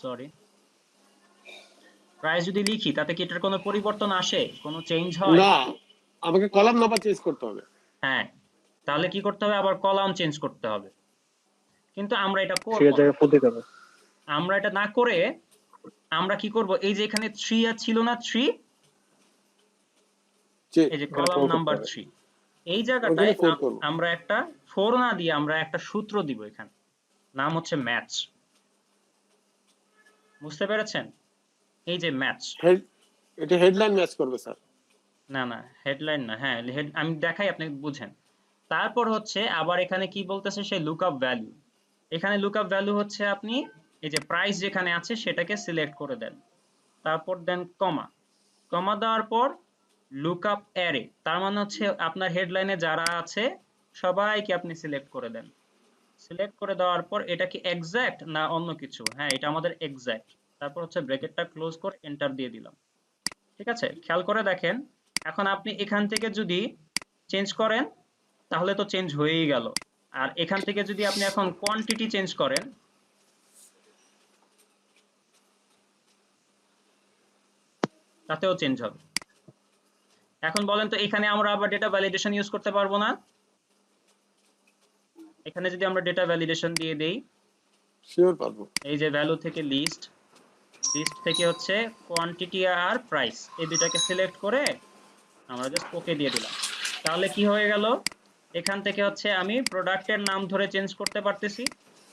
S1: সরি প্রাইস যদি লিখি তাতে কি এটার কোনো পরিবর্তন আসে, কোনো চেঞ্জ হয়?
S5: না, আমাকে কলাম নাম্বার চেঞ্জ করতে হবে।
S1: হ্যাঁ, তাহলে কি করতে হবে, আবার কলাম চেঞ্জ করতে হবে। কিন্তু আমরা এটা করব
S7: সেই
S1: না।
S7: জায়গায় পড়তে হবে।
S1: আমরা এটা না করে আমরা কি করব, এই যে এখানে 3 আর ছিল না 3,
S5: জি
S1: এই যে
S7: এখানে
S1: কলাম
S7: 4 করতে
S1: নাম্বার
S7: হবে।
S1: 3, এই জায়গাটায়
S5: ওখানে 4 করব।
S1: আমরা একটা 4 না দিয়ে আমরা একটা সূত্র দিব, এখানে নাম হচ্ছে ম্যাচ। বুঝতে পেরেছেন? এই যে ম্যাচ,
S5: এটা হেডলাইন ম্যাচ করবে স্যার।
S1: না না হেডলাইন না, হ্যাঁ আমি দেখাই আপনি বুঝেন। তারপর হচ্ছে আবার এখানে কি বলতেছে, সেই লুকআপ ভ্যালু। এখানে লুকআপ ভ্যালু হচ্ছে আপনি এই যে প্রাইস যেখানে আছে সেটাকে সিলেক্ট করে দেন, তারপর দেন কমা, কমা দেওয়ার পর লুকআপ অ্যারে, তার মানে হচ্ছে আপনার হেডলাইনে যারা আছে সবাইকে আপনি সিলেক্ট করে দেন। সিলেক্ট করে দেওয়ার পর এটা কি এক্সাক্ট না অন্য কিছু, হ্যাঁ এটা আমাদের এক্সাক্ট। তারপর হচ্ছে ব্র্যাকেটটা ক্লোজ করে এন্টার দিয়ে দিলাম। ঠিক আছে, খেয়াল করে দেখেন এখন আপনি এখান থেকে যদি চেঞ্জ করেন তাহলে তো চেঞ্জ হয়েই গেল। আর এখান থেকে যদি আপনি এখন কোয়ান্টিটি চেঞ্জ করেন তাতেও চেঞ্জ হবে। এখন বলেন তো এখানে আমরা আবার ডেটা ভ্যালিডেশন ইউজ করতে পারবো না? এখানে যদি আমরা ডেটা ভ্যালিডেশন দিয়ে দেই,
S5: শিওর পারবো।
S1: এই যে ভ্যালু থেকে লিস্ট থেকে হচ্ছে কোয়ান্টিটি আর প্রাইস, এই দুটাকে সিলেক্ট করে আমরা জাস্ট ওকে দিয়ে দিলাম, তাহলে কি হয়ে গেল, এখান থেকে হচ্ছে আমি প্রোডাক্টের নাম ধরে চেঞ্জ করতে পারতেছি।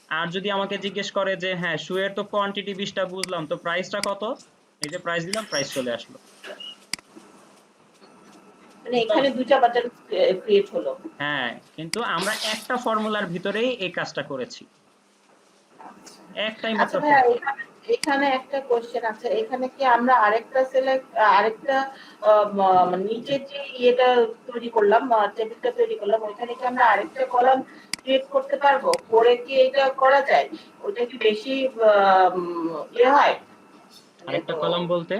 S1: আর যদি আমাকে জিজ্ঞেস করে যে হ্যাঁ শুয়ের তো কোয়ান্টিটি 20টা বুঝলাম, তো প্রাইসটা কত, এই যে প্রাইস দিলাম, প্রাইস চলে আসলো।
S4: মানে এখানে দুইটা বাটন ক্রিয়েট হলো।
S1: হ্যাঁ, কিন্তু আমরা একটা ফর্মুলার ভিতরেই এই কাজটা করেছি, একটাই মাত্র
S4: আচ্ছা ভাইয়া,
S1: ফর্মুলা।
S4: এখানে একটা কোশ্চেন আছে, এখানে কি আমরা আরেকটা নিচের যে ইয়েটা তৈরি করলাম, টেবিলটা তৈরি করলাম, ওইখানে কি আমরা আরেকটা কলাম ক্রিয়েট করতে পারবো? করে কি এটা করা যায়? ওটা কি বেশি ইয়ে হয়?
S1: আরেকটা কলাম বলতে?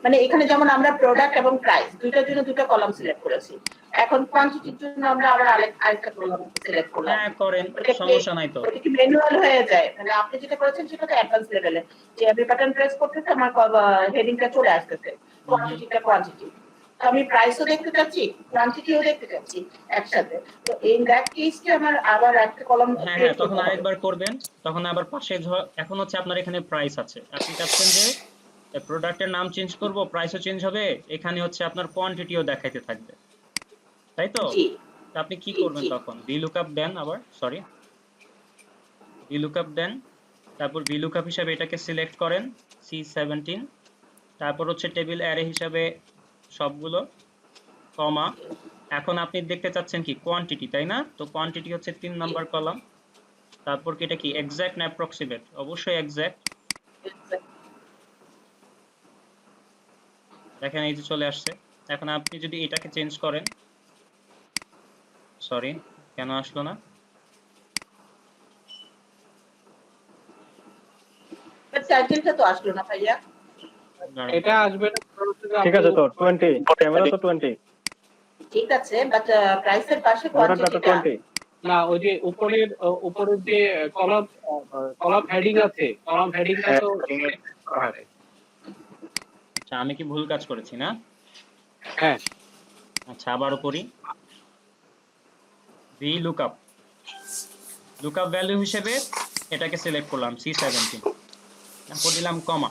S4: মানে এখানে যেমন আমরা প্রোডাক্ট এবং প্রাইস দুইটার জন্য দুটো কলাম সিলেক্ট করেছি, এখন কোয়ান্টিটির জন্য আমরা আবার আরেকটা কলাম সিলেক্ট করলাম।
S1: হ্যাঁ করেন,
S4: ওটা কি-
S1: সমস্যা নাই তো।
S4: ওটা কি ম্যানুয়াল হয়ে যায়? মানে আপনি যেটা করেছেন সেটা তো অ্যাডভান্স লেভেলে, যে আমি বাটন প্রেস করতেছি আমার হেডিংটা চলে আসতেছে, কোয়ান্টিটি। তো আমি প্রাইসও দেখতে চাচ্ছি, কোয়ান্টিটিও দেখতে চাচ্ছি একসাথে। তো ইন দ্যাট কেস কি আমার আবার একটা কলাম
S1: হ্যাঁ হ্যাঁ, তখন আরেকবার করবেন, তখন আবার পাশে এখন হচ্ছে আপনার এখানে প্রাইস আছে, আপনি চাচ্ছেন যে প্রোডাক্টের নাম চেঞ্জ করব, প্রাইসও চেঞ্জ হবে, এখানে হচ্ছে আপনার কোয়ান্টিটিও দেখাইতে থাকবে, তাই তো?
S4: জি
S1: তো আপনি কি
S4: জি,
S1: করবেন
S4: জি।
S1: তখন? VLOOKUP দেন, আবার সরি VLOOKUP দেন, তারপর VLOOKUP হিসাবে এটাকে সিলেক্ট করেন C17, তারপর হচ্ছে টেবিল অ্যারে হিসাবে সবগুলো কমা। এখন আপনি দেখতে চাচ্ছেন কি কোয়ান্টিটি, তাই না? তো কোয়ান্টিটি হচ্ছে 3 নাম্বার কলাম। তারপর কি এটা কি এক্সাক্ট না অ্যাপ্রক্সিমেট? অবশ্যই এক্সাক্ট। দেখেন এই যে চলে আসছে। এখন আপনি যদি এটাকে চেঞ্জ করেন, সরি কেন আসলো না?
S4: টাইটেলটা তো আসলো না ভাইয়া।
S3: এটা আসবে না, কারণ হচ্ছে যে
S7: ঠিক আছে তো 20 ক্যামেরা তো 20
S4: ঠিক আছে, বাট প্রাইসের পাশে
S7: ক্যামেরাটা তো
S4: কোয়ান্টিটিটা
S7: 20
S3: না, ওই যে উপরের যে কলাম হেডিং আছে, কলাম হেডিংটা তো হয়।
S1: আচ্ছা, আমি কি ভুল কাজ করেছি না?
S3: হ্যাঁ,
S1: আচ্ছা, আবারও করি। VLOOKUP লুকআপ ভ্যালু হিসেবে এটাকে সিলেক্ট করলাম C17, তারপর দিলাম কমা।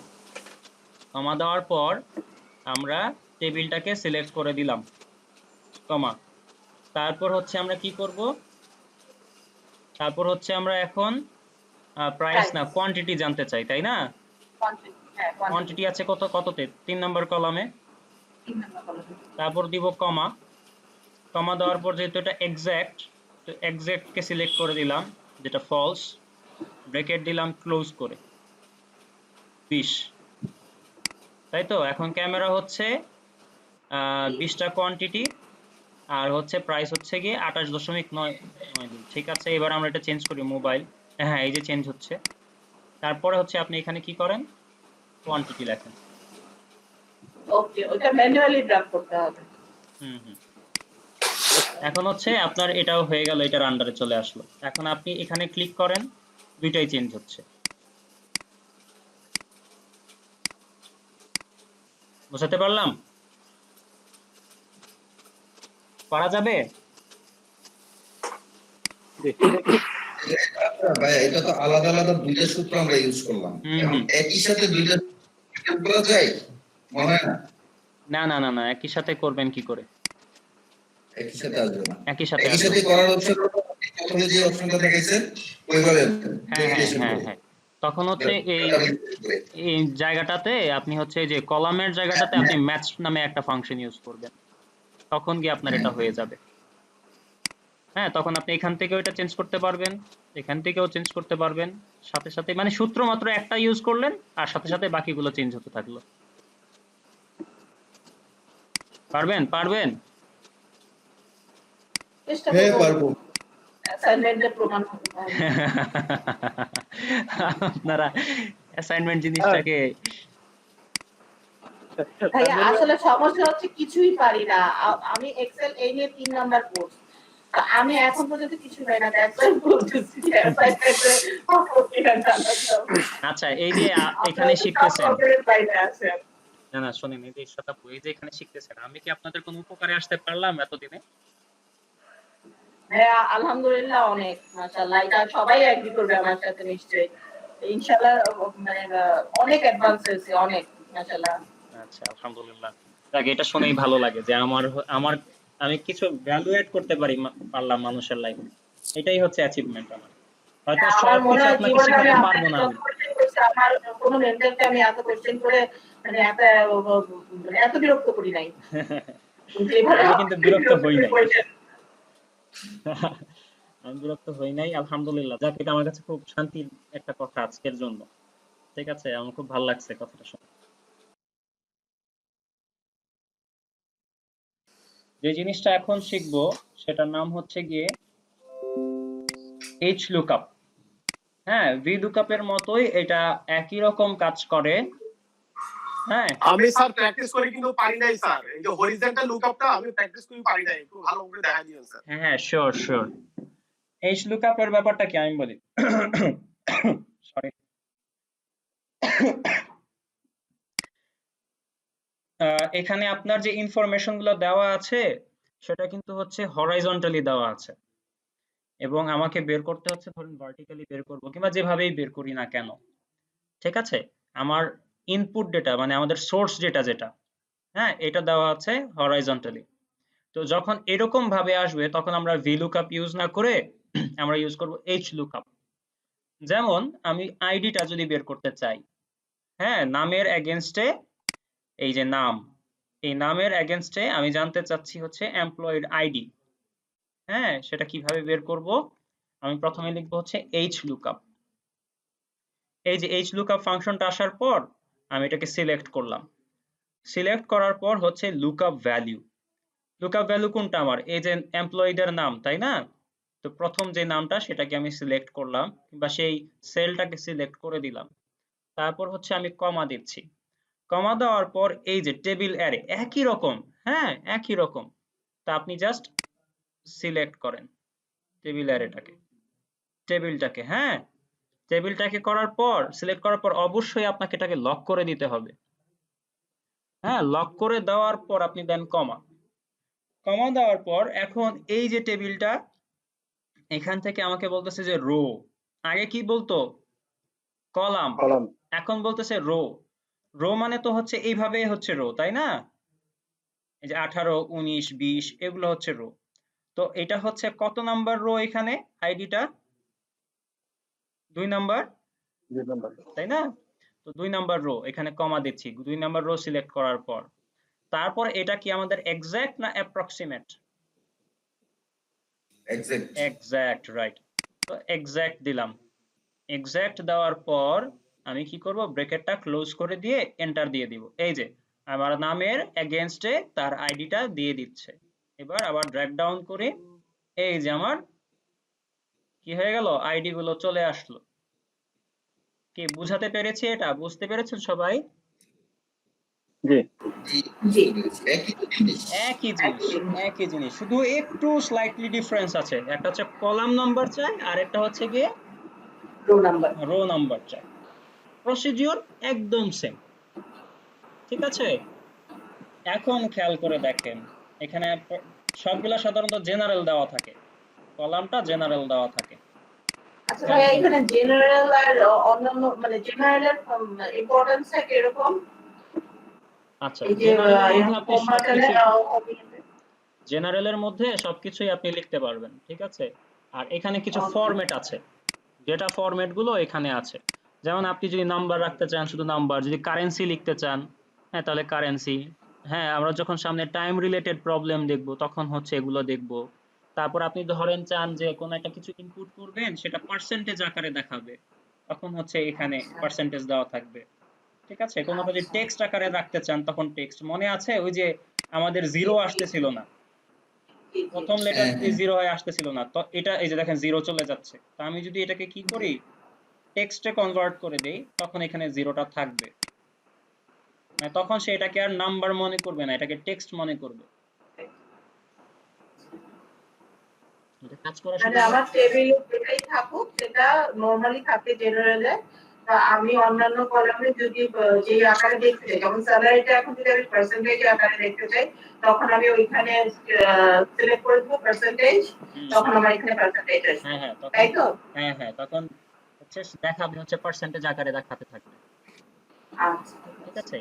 S1: কমা দেওয়ার পর আমরা টেবিলটাকে সিলেক্ট করে দিলাম, কমা। তারপর হচ্ছে আমরা কি করব? তারপর হচ্ছে আমরা এখন প্রাইস না কোয়ান্টিটি জানতে চাই, তাই না? কোয়ান্টিটি আছে কততে? 3 নম্বর কলামে। তারপর দিব কমা। কমা দেওয়ার পর যেহেতু এটা এক্সাক্ট, তো এক্সাক্ট কে সিলেক্ট করে দিলাম, যেটা ফলস, ব্র্যাকেট দিলাম ক্লোজ করে 20, তাই তো? এখন ক্যামেরা হচ্ছে 20টা কোয়ান্টিটি, আর হচ্ছে প্রাইস হচ্ছে গিয়ে 28.92। ঠিক আছে, এবার আমরা এটা চেঞ্জ করি মোবাইল। হ্যাঁ, এই যে চেঞ্জ হচ্ছে। তারপরে হচ্ছে আপনি এখানে কি করেন, কোয়ান্টিটি লেখেন।
S4: ওকে, ওটা ম্যানুয়ালি ড্রাফ করতে হবে।
S1: হুম হুম। এখন হচ্ছে আপনার এটাও হয়ে গেল, এটার আন্ডারে চলে আসলো। এখন আপনি এখানে ক্লিক করেন, দুইটাই চেঞ্জ হচ্ছে। বুঝাতে পারলাম? পারা যাবে?
S2: ভাই এটা তো আলাদা আলাদা দুইটা সূত্র আমরা ইউজ করলাম, এখন একই সাথে দুইটা সূত্র করা যায় মনে হয় না?
S1: না না না না, একই সাথে করবেন কি করে?
S2: একই সাথে আসবে না।
S1: একই সাথে
S2: একই
S1: আসবে
S2: সাথে
S1: না।
S2: করার অপশন প্রথমে যে অপশনটা দেখাইছেন ওইভাবে
S1: হ্যাঁ হ্যাঁ
S2: ভেরিফিকেশন
S1: হ্যাঁ
S2: করুন।
S1: হ্যাঁ, তখন হচ্ছে এই জায়গাটাতে আপনি হচ্ছে এই যে কলামের জায়গাটাতে আপনি ম্যাচ নামে একটা ফাংশন ইউজ করবেন, তখন গিয়ে আপনার এটা হয়ে যাবে। হ্যাঁ, তখন আপনি এখান থেকেও এটা চেঞ্জ করতে পারবেন, এখান থেকেও চেঞ্জ করতে পারবেন, সাথে সাথে মানে সূত্র মাত্র একটা ইউজ করলেন আর সাথে সাথে বাকিগুলো চেঞ্জ হতে থাকলো। পারবেন? পারবেন?
S4: চেষ্টা
S2: হ্যাঁ
S4: করব
S2: পারবো।
S4: অ্যাসাইনমেন্টে প্রমাণ করতে।
S1: আপনারা অ্যাসাইনমেন্ট জিনিসটাকে
S4: ভাইয়া আসলে সমস্যা হচ্ছে কিছুই পারি না। আমি এক্সেল এই নিয়ে 3 নাম্বার কোর্স, আমি এখন পর্যন্ত কিছু পাই না, একদম বলতেছি যে অ্যাসাইনমেন্টে করতে না জানা।
S1: আচ্ছা, এই যে এখানে শিখতেছেন,
S4: বাইরে আছে।
S1: না না শোনেন, এই যে শতাব্দী, এই যে এখানে শিখতেছেন, আমি কি আপনাদের কোনো উপকারে আসতে পারলাম এতদিনে?
S4: হ্যাঁ আলহামদুলিল্লাহ, অনেক মাশাআল্লাহ, এটা সবাই এগ্রি করবে আমার সাথে নিশ্চয়ই। ইনশাআল্লাহ মানে অনেক অ্যাডভান্স হয়েছে, অনেক মাশাআল্লাহ।
S1: আচ্ছা, আলহামদুলিল্লাহ। যাক, এটা শুনেই ভালো লাগে যে আমার আমি কিছু ভ্যালু এড করতে পারলাম মানুষের লাইফে। এটাই হচ্ছে অ্যাচিভমেন্ট আমার। হয়তো
S4: আমার মনে
S1: সবকিছু
S4: হয়
S1: আপনাকে
S4: জীবনে
S1: শেখাতে
S4: আমি
S1: পারবো না আমি।
S4: আমার কোনো মেন্টালকে আমি এত কোশ্চেন করে মানে এত বিরক্ত করি নাই। যেভাবে
S1: আমি কিন্তু বিরক্ত হই নাই।
S4: বলছেন।
S1: আমি বিরক্ত হই নাই, আলহামদুলিল্লাহ। যাক, এটা আমার কাছে খুব শান্তির একটা কথা আজকের জন্য। ঠিক আছে, আমার খুব ভালো লাগছে কথাটা শুনে। যে জিনিসটা এখন শিখবো সেটার নাম হচ্ছে গিয়ে এইচ লুকআপ। হ্যাঁ, ভি লুকআপ এর মতোই এটা একই রকম কাজ করে। হ্যাঁ,
S5: আমি স্যার প্র্যাকটিস করি কিন্তু পারি নাই স্যার, এই যে হরিজন্টাল লুকআপটা আমি প্র্যাকটিস করি পারি নাই, একটু ভালো করে দেখা দিবেন স্যার।
S1: হ্যাঁ হ্যাঁ, শিওর শিওর। এইচ লুকআপ এর ব্যাপারটা কি আমি বলি। সরি। এখানে আপনার যে ইনফরমেশন গুলো দেওয়া আছে সেটা কিন্তু হচ্ছে হরাইজন্টালি দেওয়া আছে, এবং আমাকে বের করতে হচ্ছে, ধরুন ভার্টিক্যালি বের করব কিংবা যেভাবেই বের করি না কেন। ঠিক আছে, আমার ইনপুট ডেটা মানে আমাদের সোর্স যেটা যেটা, হ্যাঁ, এটা দেওয়া আছে হরাইজন্টালি। তো যখন এরকম ভাবে আসবে তখন আমরা ভি লুকআপ ইউজ না করে আমরা ইউজ করব এইচ লুকআপ। যেমন আমি আইডিটা যদি বের করতে চাই, হ্যাঁ, নামের এগেইনস্টে, এই যে নাম, এই নামের এগেইনস্টে আমি জানতে চাচ্ছি হচ্ছে এমপ্লয়েড আইডি। হ্যাঁ, সেটা কিভাবে বের করব, আমি প্রথমে লিখব হচ্ছে এইচ লুকআপ। এই যে এইচ লুকআপ ফাংশনটা আসার পর আমি এটাকে সিলেক্ট করলাম। সিলেক্ট করার পর হচ্ছে লুকআপ ভ্যালু। লুকআপ ভ্যালু কোনটা আমার, এই যে এমপ্লয়ীদের নাম, তাই না? তো প্রথম যে নামটা সেটাকে আমি সিলেক্ট করলাম বা সেই সেলটাকে সিলেক্ট করে দিলাম। তারপর হচ্ছে আমি কমা দিচ্ছি। কমা দেওয়ার পর এই যে টেবিল অ্যারে একই রকম, হ্যাঁ, একই রকম। তা আপনি জাস্ট সিলেক্ট করেন টেবিল অ্যারেটাকে, টেবিলটাকে, হ্যাঁ, টেবিলটাকে করার পর সিলেক্ট করার পর অবশ্যই আপনাকে এটাকে লক করে দিতে হবে। হ্যাঁ, লক করে দেওয়ার পর আপনি দেন কমা। কমা দেওয়ার পর এখন এই যে টেবিলটা, এখান থেকে আমাকে বলতেছে যে রো। আগে কি বলতো কলাম,
S7: কলাম।
S1: এখন বলতেছে রো। রো মানে তো হচ্ছে এইভাবে হচ্ছে রো, তাই না? এই যে 18, 19, 20 এগুলো হচ্ছে রো। তো এটা হচ্ছে কত নাম্বার রো এখানে, আইডিটা 2 নাম্বার,
S7: 2 নাম্বার।
S1: তাই না? তো 2 নাম্বার রো, এখানে কমা দিচ্ছি 2 নাম্বার রো সিলেক্ট করার পর। তারপর এটা কি আমাদের এক্সাক্ট না অ্যাপ্রক্সিমেট?
S2: এক্সাক্ট।
S1: Exact, right. তো এক্সাক্ট দিলাম। এক্সাক্ট দেওয়ার পর আমি কি করব, ব্র্যাকেটটা ক্লোজ করে দিয়ে এন্টার দিয়ে দিব। এই যে আমার নামের এগেইনস্টে তার আইডিটা দিয়ে দিচ্ছে। এবার আবার ড্র্যাগ ডাউন করে এই যে আমার কি হয়ে গেল, আইডি গুলো চলে আসলো। কি বুঝাতে পেরেছি? এটা বুঝতে পেরেছেন সবাই?
S7: জি।
S2: জি,
S4: জি,
S2: বুঝতে পেরেছি। একই তো জিনিস।
S1: একই জিনিস, একই জিনিস, শুধু একটু স্লাইটলি ডিফারেন্স আছে। একটা হচ্ছে কলাম নাম্বার চাই আর একটা হচ্ছে গিয়ে
S4: রো নাম্বার।
S1: রো নাম্বার চাই। প্রসিডিউর একদম সেম। ঠিক আছে, এখন খেয়াল করে দেখেন এখানে সবগুলা সাধারণত জেনারেল দেওয়া থাকে, কলামটা জেনারেল দেওয়া থাকে।
S4: আচ্ছা
S1: খেয়াল
S4: ভাইয়া,
S1: করে
S4: এখানে
S1: দেখেন।
S4: জেনারেল আর অন্যান্য মানে জেনারেলের ইম্পর্টেন্সটা কিরকম?
S1: আচ্ছা,
S4: এই যে
S1: জেনারেলের মধ্যে আপনি
S4: কমার্শিয়ালে
S1: সবকিছু, জেনারেলের মধ্যে সবকিছুই আপনি লিখতে পারবেন। ঠিক আছে, আর এখানে কিছু ফরম্যাট আছে, ডেটা ফরম্যাট গুলো এখানে আছে। যেমন আপনি যদি নাম্বার রাখতে চান শুধু নাম্বার, যদি কারেন্সি লিখতে চান, হ্যাঁ, তাহলে কারেন্সি। হ্যাঁ, আমরা যখন সামনে টাইম রিলেটেড প্রবলেম দেখব তখন হচ্ছে এগুলো দেখব। তারপর আপনি ধরেন চান যে কোন একটা কিছু ইনপুট করবেন সেটা পার্সেন্টেজ আকারে দেখাবে, তখন হচ্ছে এখানে
S4: আচ্ছা
S1: পার্সেন্টেজ দেওয়া থাকবে। ঠিক আছে, কোনোটা যদি
S4: আচ্ছা
S1: টেক্সট আকারে রাখতে চান তখন টেক্সট। মনে আছে ওই যে আমাদের জিরো আসতেছিল না,
S4: জি জি।
S1: প্রথম লেটার
S2: হ্যাঁ,
S1: যদি
S2: হ্যাঁ।
S1: জিরো হয়ে আসতেছিল না, তো এটা এই যে দেখেন জিরো চলে যাচ্ছে। তো আমি যদি এটাকে কি করি, টেক্সটে কনভার্ট করে দেই, তখন এখানে জিরোটা থাকবে। মানে তখন সে এটাকে আর নাম্বার মনে করবে না, এটাকে টেক্সট মনে করবে। এটা কাজ করা
S4: মানে
S1: শুরু
S4: আমার
S1: করবে।
S4: টেবিলে যেটাই থাকুক সেটা নরমালি থাকে জেনারেলে। আমি অন্যান্য কলামে যদি যে আকারে দেখতে চাই, যেমন স্যালারিটা এখন যদি আমি পার্সেন্টেজ আকারে দেখতে চাই, তখন আমি ওইখানে সিলেক্ট করে দেবো পার্সেন্টেজ,
S1: হুম
S4: তখন
S1: হুম।
S4: আমার এখানে পার্সেন্টেজ আসবে,
S1: হ্যাঁ হ্যাঁ, তখন,
S4: তাই তো?
S1: হ্যাঁ হ্যাঁ, তখন হচ্ছে দেখাবে হচ্ছে পার্সেন্টেজ আকারে দেখাতে থাকবে।
S4: আচ্ছা ঠিক
S1: ঠিক
S4: আছে।
S1: আছে,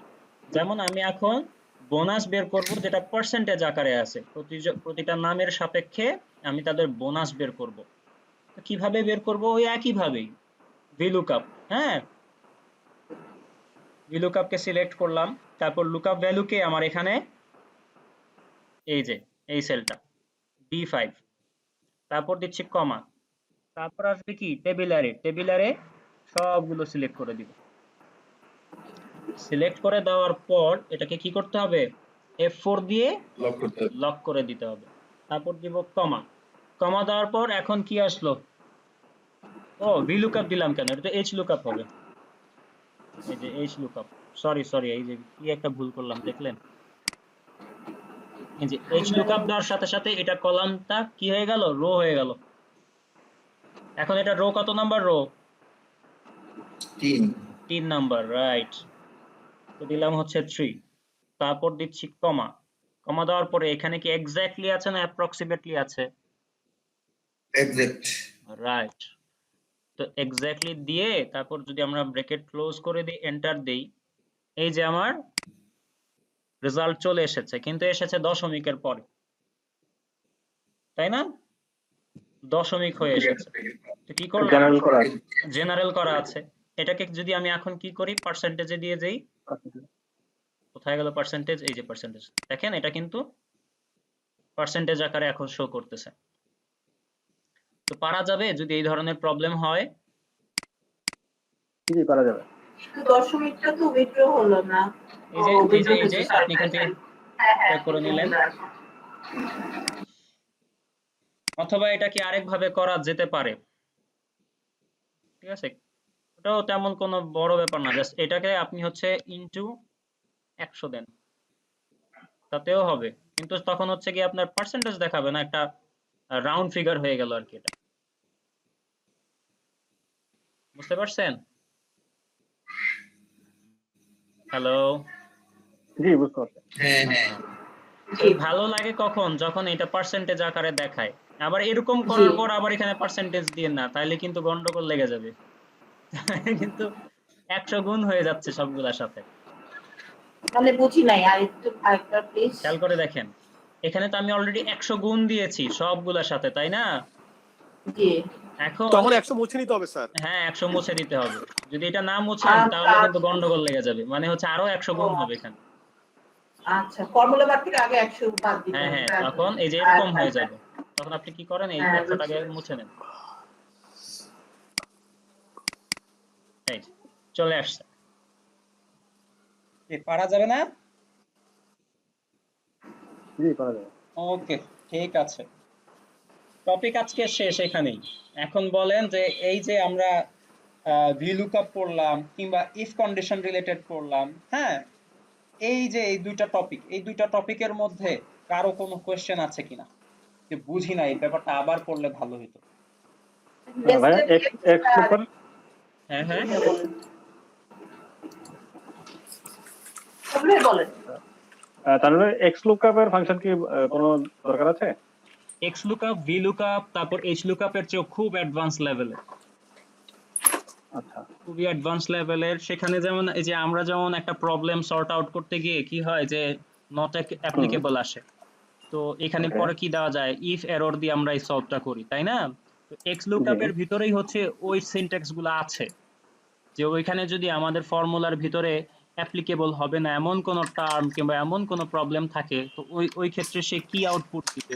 S1: যেমন আমি এখন বোনাস বের করব যেটা পার্সেন্টেজ আকারে আছে, প্রতিটা নামের সাপেক্ষে আমি তাদের বোনাস বের করব। তো কিভাবে বের করব, ওই একই ভাবেই VLOOKUP। হ্যাঁ, VLOOKUP কে সিলেক্ট করলাম, তারপর লুকআপ ভ্যালু কে আমার এখানে এই যে এই সেলটা B5, তারপর দিচ্ছি কমা, তারপর আসবে কি টেবিলারে সবগুলো সিলেক্ট করে দিব। সিলেক্ট করে দেওয়ার পর এটাকে কি করতে হবে, F4 দিয়ে
S2: লক করতে হবে।
S1: লক করে দিতে হবে। তারপর দিব কমা, কমা দেওয়ার পর এখন কি আসলো, ও VLOOKUP দিলাম কেন, এটা তো HLOOKUP হবে। এই যে HLOOKUP, সরি এই যে কি একটা ভুল করলাম দেখলেন, এই যে HLOOKUP দেওয়ার সাথে সাথে এটা কলামটা কি হয়ে গেল, রো হয়ে গেল। এখন এটা রো কত নাম্বার রো, 3 নাম্বার, রাইট। তো দিলাম হচ্ছে 3, তারপর দিচ্ছি কমা, কমা দেওয়ার পরে এখানে কি এক্স্যাক্টলি আছে না অ্যাপ্রক্সিমেটলি আছে,
S2: এক্সাক্ট।
S1: রাইট। তো এক্স্যাক্টলি দিয়ে তারপর যদি আমরা ব্র্যাকেট ক্লোজ করে দিই, এন্টার দেই, এই যে আমার রেজাল্ট চলে এসেছে, কিন্তু এসেছে দশমিকের পরে, তাই না, দশমিক হয়ে এসেছে। তো কি করলাম,
S7: জেনারেল করা আছে।
S1: জেনারেল করা আছে, এটাকে যদি আমি এখন কি করি, পার্সেন্টেজে দিয়ে দেই, কোথায় গেল পার্সেন্টেজ, এই যে পার্সেন্টেজ, দেখেন এটা কিন্তু পার্সেন্টেজ আকারে এখন শো করতেছে। তো পারা যাবে যদি এই ধরনের প্রবলেম হয়,
S7: জি পারা যাবে।
S4: দশমিকটা তো উইথড্র হলো না।
S1: এই যে আপনি এখান থেকে চেক করে নিলেন, অথবা এটা কি আরেক ভাবে করা যেতে পারে, ঠিক আছে, ওটাও তেমন কোনো বড় ব্যাপার না, জাস্ট এটাকে আপনি হচ্ছে ইনটু 100 দেন, তাতেও হবে, কিন্তু তখন হচ্ছে কি আপনার পার্সেন্টেজ দেখাবে না, একটা রাউন্ড ফিগার হয়ে গেল আর কি। এটা বুঝতে পারছেন? হ্যালো,
S7: জি বুঝতে পারছি।
S2: হ্যাঁ
S1: ভালো লাগে কখন, যখন এটা পার্সেন্টেজ আকারে দেখায়। আবার এরকম করার পর আবার এখানে পার্সেন্টেজ দিয়ে না, তাইলে কিন্তু গন্ডগোল লেগে যাবে। কিন্তু 100 গুণ হয়ে যাচ্ছে সবগুলোর সাথে।
S4: মানে বুঝি নাই, আরেকবার প্লিজ।
S1: খেয়াল করে দেখেন, এখানে তো আমি অলরেডি 100 গুণ দিয়েছি সবগুলোর সাথে, তাই না?
S4: জি।
S1: এখন
S5: তখন 100 মুছে নিতে হবে স্যার।
S1: হ্যাঁ 100 মুছে দিতে হবে, যদি এটা না মুছেন তাহলে কিন্তু গন্ডগোল লেগে যাবে, মানে হচ্ছে আরো 100 গুণ হবে এখানে।
S4: আচ্ছা, ফর্মুলা বার থেকে আগে 100 বাদ দিতে হবে।
S1: হ্যাঁ তখন এই যে এরকম হয়ে যাবে, তখন আপনি কি করেন, এই 100টাকে মুছে নেন, এই যে, চলে আসছে। পারা যাবে না?
S7: জি পারা যাবে।
S1: ওকে, ঠিক আছে, টপিক আজকে শেষ এখানেই। এখন বলেন যে এই যে আমরা VLOOKUP পড়লাম কিংবা ইফ কন্ডিশন রিলেটেড পড়লাম, হ্যাঁ, এই যে এই দুইটা টপিকের মধ্যে কারো কোনো কোশ্চেন আছে কিনা, যে বুঝি না এই ব্যাপারটা আবার পড়লে ভালো হতো।
S7: ভাইয়া এক্স লুকার
S1: হ্যাঁ
S4: বলেন।
S7: তাহলে এক্স লুকআপের ফাংশন কি কোনো দরকার আছে?
S1: XLOOKUP, VLOOKUP, তারপর HLOOKUP এর চেয়ে খুব অ্যাডভান্স লেভেলের,
S7: আচ্ছা
S1: খুবই অ্যাডভান্স লেভেলের। সেখানে যেমন এই যে আমরা যেমন একটা প্রবলেম সর্ট আউট করতে গিয়ে কি হয় যে নট অ্যাপ্লিকেবল আসে, তো এখানে
S7: Okay.
S1: পরে কি দেওয়া যায়, ইফ এরর দিয়ে আমরা এই সলভটা করি, তাই না? তো XLOOKUP এর ভিতরেই হচ্ছে ওই সিনট্যাক্স গুলো আছে, যে ওইখানে যদি আমাদের ফর্মুলার ভিতরে অ্যাপ্লিকেবল হবে না এমন কোন টার্ম কিংবা এমন কোন প্রবলেম থাকে, তো ওই ক্ষেত্রে সে কি আউটপুট দিবে,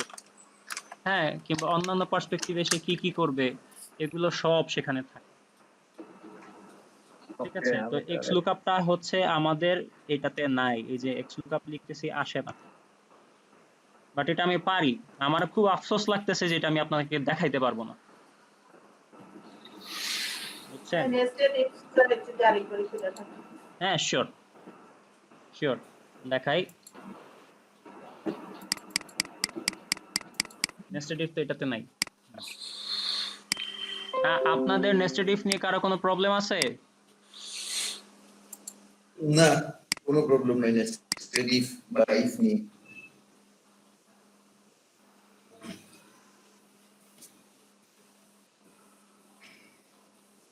S1: হ্যাঁ, কিংবা অন্যান্য পার্সপেক্টিভে সে কি করবে, এগুলো সব সেখানে থাকে, ঠিক আছে? তো XLOOKUP টা হচ্ছে আমাদের এটাতে নাই, এই যে XLOOKUP লিখতেছি আসে না, বাট এটা আমি পারি। আমার খুব আফসোস লাগতেছে যে এটা আমি আপনাকে দেখাইতে পারবো না, বুঝছেন?
S4: নেস্টেড এক্সপ্লোর একটু জারি করে দেখান।
S1: হ্যাঁ শিওর দেখাই। নেস্টেড ইফ তো এটাতে নাই। আপনাদের নেস্টেড ইফ নিয়ে কারো কোনো প্রবলেম আছে?
S2: না, কোনো প্রবলেম নাই, নেস্টেড ইফ বা ইফ নিয়ে।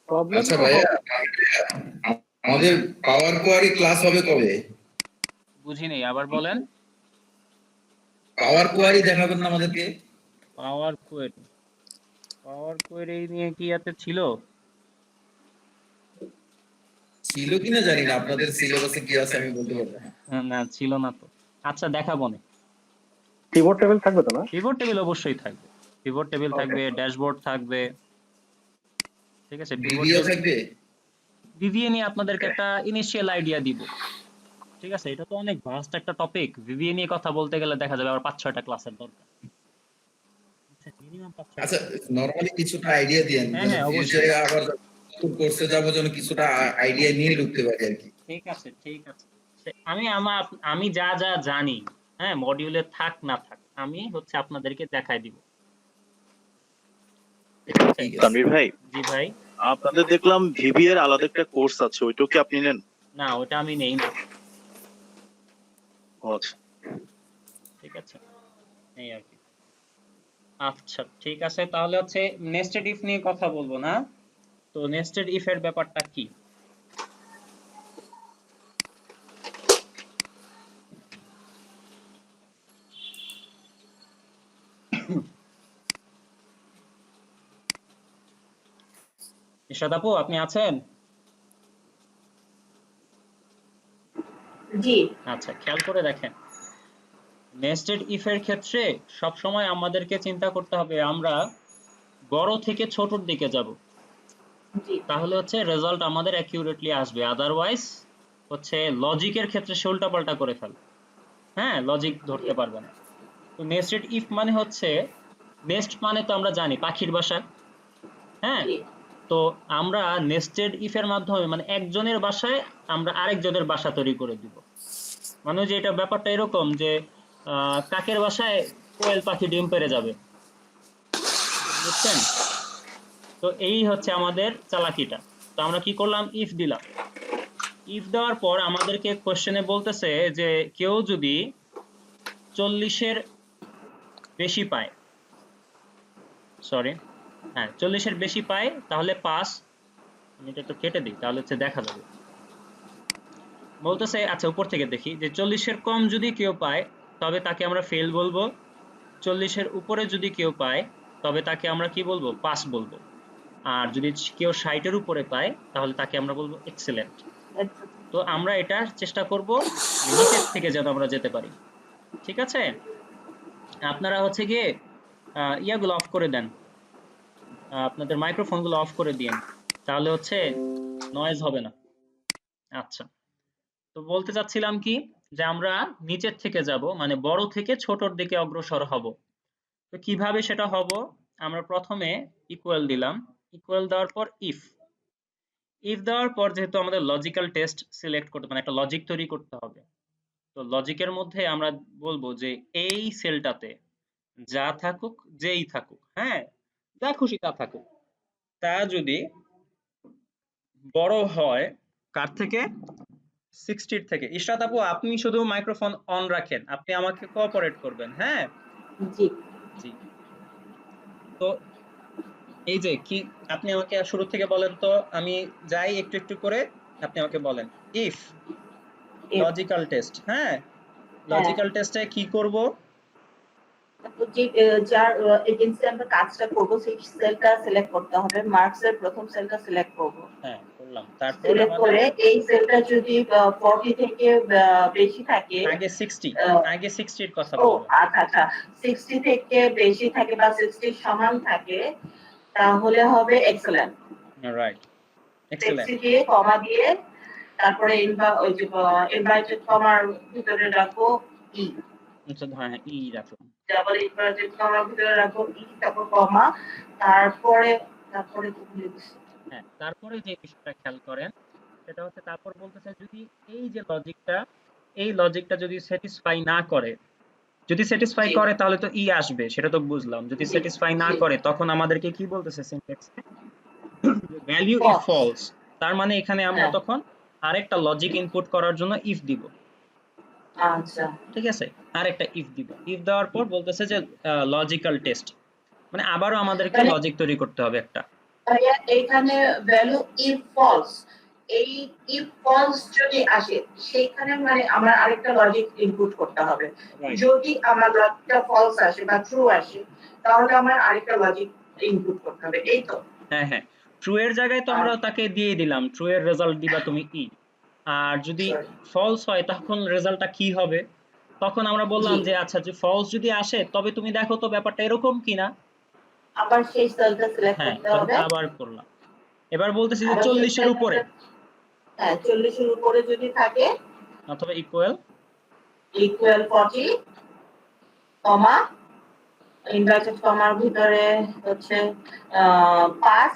S7: প্রবলেম
S2: আচ্ছা ভাইয়া, আমাদের পাওয়ার কোয়ারি ক্লাস হবে কবে?
S1: বুঝিনি, আবার বলেন।
S2: পাওয়ার কোয়ারি দেখাবেন না আমাদেরকে?
S1: পাওয়ার কোয়েরি নিয়ে কি এতে ছিল?
S2: ছিল কিনা জানি না, আপনাদের সিলেবাসে কি আছে আমি বলতে পারবো না।
S1: না ছিল না তো। আচ্ছা দেখাবো না,
S7: কিবোর্ড টেবিল থাকবে তো না?
S1: পিভট টেবিল অবশ্যই থাকবে, পিভট টেবিল থাকবে, ড্যাশবোর্ড থাকবে, ঠিক আছে। পিভট
S2: ভিডিও
S1: টেবিল
S2: থাকবে?
S1: ভিভিএ নিয়ে আপনাদেরকে একটা ইনিশিয়াল আইডিয়া দিব, ঠিক আছে। এটা তো অনেক ভাস্ট একটা টপিক, ভিভিএ নিয়ে কথা বলতে গেলে দেখা যাবে আবার 5-6টা ক্লাসের দরকার, মিনিমাম 5-6টা।
S2: আচ্ছা, নরমালি কিছুটা আইডিয়া দিয়েন,
S1: হ্যাঁ
S2: যেন
S1: হ্যাঁ অবশ্যই,
S2: ফিউচারে আবার কোর্সে যাবো যেন কিছুটা আইডিয়া নিয়ে ঢুকতে পারি আর কি।
S1: ঠিক আছে ঠিক আছে। আমি যা যা জানি, হ্যাঁ, মডিউলে থাক না থাক, আমি হচ্ছে আপনাদেরকে দেখাই দিব, ঠিক আছে।
S2: ঠিক আছে।
S6: তানভীর ভাই,
S1: জি ভাই।
S6: আপনাদের দেখলাম ভিভি এর আলাদা একটা কোর্স আছে, ওইটাও কি আপনি নেন?
S1: না, ওটা আমি নেই না,
S6: ও আচ্ছা।
S1: ঠিক আছে, এই আর কি। আচ্ছা ঠিক আছে, তাহলে হচ্ছে নেস্টেড ইফ নিয়ে কথা বলবো না। তো নেস্টেড ইফ এর ব্যাপারটা কি? ইশরাত আপু আপনি আছেন?
S4: জি।
S1: আচ্ছা, খেয়াল করে দেখেন, নেস্টেড ইফ এর ক্ষেত্রে সব সময় আমাদেরকে চিন্তা করতে হবে আমরা বড় থেকে ছোটর দিকে যাব,
S4: জি।
S1: তাহলে হচ্ছে রেজাল্ট আমাদের অ্যাকিউরেটলি আসবে। আদারওয়াইজ হচ্ছে লজিকের ক্ষেত্রে সে উল্টাপাল্টা করে ফেলে, হ্যাঁ, লজিক ধরতে পারবে না। তো নেস্টেড ইফ মানে হচ্ছে, নেস্ট মানে তো আমরা জানি পাখির বাসা, হ্যাঁ।
S4: জি।
S1: তো আমরা নেস্টেড ইফ এর মাধ্যমে মানে একজনের বাসায় আমরা আরেকজনের বাসা তৈরি করে দিব। মানে যে এটা ব্যাপারটা এরকম যে কাকের বাসায় কোয়েল পাখি ডিম পেড়ে যাবে, বুঝছেন? তো এই হচ্ছে আমাদের চালাকিটা। তো আমরা কি করলাম, ইফ দিলাম। ইফ দেওয়ার পর আমাদেরকে কোশ্চেনে বলতেছে যে কেউ যদি 40-এর বেশি পায়, সরি, হ্যাঁ 40-এর বেশি পায় তাহলে পাস। আমি এটা একটু কেটে দিই তাহলে হচ্ছে দেখা যাবে। বলতেছে, আচ্ছা উপর থেকে দেখি, যে 40-এর কম যদি কেউ পায় তবে তাকে আমরা ফেল বলবো, 40-এর উপরে যদি কেউ পায় তবে তাকে আমরা কি বলবো, পাস বলবো। আর যদি কেউ 60-এর উপরে পায় তাহলে তাকে আমরা বলবো এক্সেলেন্ট। তো আমরা এটা চেষ্টা করব নিচের থেকে যেন আমরা যেতে পারি, ঠিক আছে। আপনারা হচ্ছে গিয়ে ইয়াগুলো অফ করে দেন, আপনাদের মাইক্রোফোনগুলো অফ করে দিন, তাহলে হচ্ছে নয়েজ হবে না। আচ্ছা, তো বলতে চাচ্ছিলাম কি, যে আমরা নিচের থেকে যাব মানে বড় থেকে ছোটর দিকে অগ্রসর হব। তো কিভাবে সেটা হব, আমরা প্রথমে ইকুয়াল দিলাম, ইকুয়াল দেওয়ার পর ইফ, ইফ দেওয়ার পর যেহেতু আমাদের লজিক্যাল টেস্ট সিলেক্ট করতে মানে একটা লজিক তৈরি করতে হবে, তো লজিকের মধ্যে আমরা বলবো যে এই সেলটাতে যা থাকুক, যেই থাকুক, হ্যাঁ, যা খুশি তা থাকুক, তা যদি বড় হয় কার থেকে, 60-র থেকে। ইশরাত আপু আপনি শুধু মাইক্রোফোন অন রাখেন, আপনি আমাকে কোঅপারেট করবেন, হ্যাঁ।
S4: জি।
S1: জি। তো এই যে কি, আপনি আমাকে শুরু থেকে বলেন তো, আমি যাই একটু একটু করে, আপনি আমাকে বলেন। ইফ লজিক্যাল টেস্ট, হ্যাঁ, লজিক্যাল টেস্টে কি করব,
S4: যে যার এজেন্সি আমরা কাজটা করব সেই সেলটা সিলেক্ট করতে হবে, মার্কস এর প্রথম সেলটা সিলেক্ট করব।
S1: হ্যাঁ করলাম, তারপর
S4: সিলেক্ট
S1: আমাদের
S4: করে এই সেলটা যদি 40 থেকে বেশি থাকে,
S1: আগে 60, আগে 60-এর কথা
S4: ও
S1: বলবো।
S4: আচ্ছা আচ্ছা, 60 থেকে বেশি থাকে বা 60 সমান থাকে তাহলে হবে এক্সেলেন্ট।
S1: Right, excellent.
S4: 60 দিয়ে কমা দিয়ে তারপরে ওই যে ইনভার্টেড কমার ভিতরে রাখো ই,
S1: আচ্ছা হ্যাঁ ই রাখলাম।
S4: ডাবল ইনভার্টেড কমার ভিতরে রাখো ই, তারপর কমা, তারপরে তারপরে কি ভুলে গেছি।
S1: হ্যাঁ, তারপরে যে বিষয়টা খেয়াল করেন সেটা হচ্ছে, তারপর বলতেছে যদি এই যে লজিকটা, এই লজিকটা যদি স্যাটিসফাই না করে, যদি স্যাটিসফাই
S4: জি।
S1: করে তাহলে তো ই আসবে, সেটা তো বুঝলাম। যদি
S4: জি,
S1: স্যাটিসফাই না
S4: জি।
S1: করে তখন আমাদেরকে কি বলতেছে সিনট্যাক্সে, ভ্যালিউ ইফ
S4: False।
S1: ফলস। তার মানে এখানে আমরা
S4: হ্যাঁ।
S1: তখন আরেকটা লজিক ইনপুট করার জন্য ইফ দিব,
S4: আচ্ছা।
S1: ঠিক আছে, আরেকটা ইফ দিব। ইফ দেওয়ার পর বলতেছে যে লজিক্যাল টেস্ট, মানে আবারও আমাদেরকে
S4: মানে
S1: লজিক তৈরি করতে হবে একটা।
S4: ভাইয়া এখানে ভ্যালু ইফ ফলস, এই ইফ ফলস যদি আসে সেইখানে মানে আমরা আরেকটা লজিক ইনপুট করতে হবে।
S1: Right.
S4: যদি আমার লজিকটা ফলস আসে বা ট্রু আসে তাহলে আমার আরেকটা লজিক ইনপুট করতে হবে, এই তো।
S1: হ্যাঁ হ্যাঁ, ট্রু এর জায়গায় তো আমরা তাকে দিয়ে দিলাম, ট্রু এর রেজাল্ট দিবা তুমি ই। আর যদি
S4: Sorry।
S1: ফলস হয় তখন রেজাল্টটা কি হবে, তখন আমরা বললাম
S4: জি।
S1: যে আচ্ছা যে ফলস যদি আসে তবে তুমি দেখো তো ব্যাপারটা এরকম কিনা।
S4: আবার সেই সেলটা সিলেক্ট
S1: হ্যাঁ,
S4: করতে
S1: তখন
S4: হবে।
S1: আবার করলাম। এবার বলতেছি যে
S4: আবার সেই
S1: 40 এর উপরে
S4: হ্যাঁ 40 এর উপরে যদি থাকে
S1: অথবা ইকুয়াল
S4: ইকুয়াল 40 কমা ইনভার্টেড কমার ভিতরে হচ্ছে 5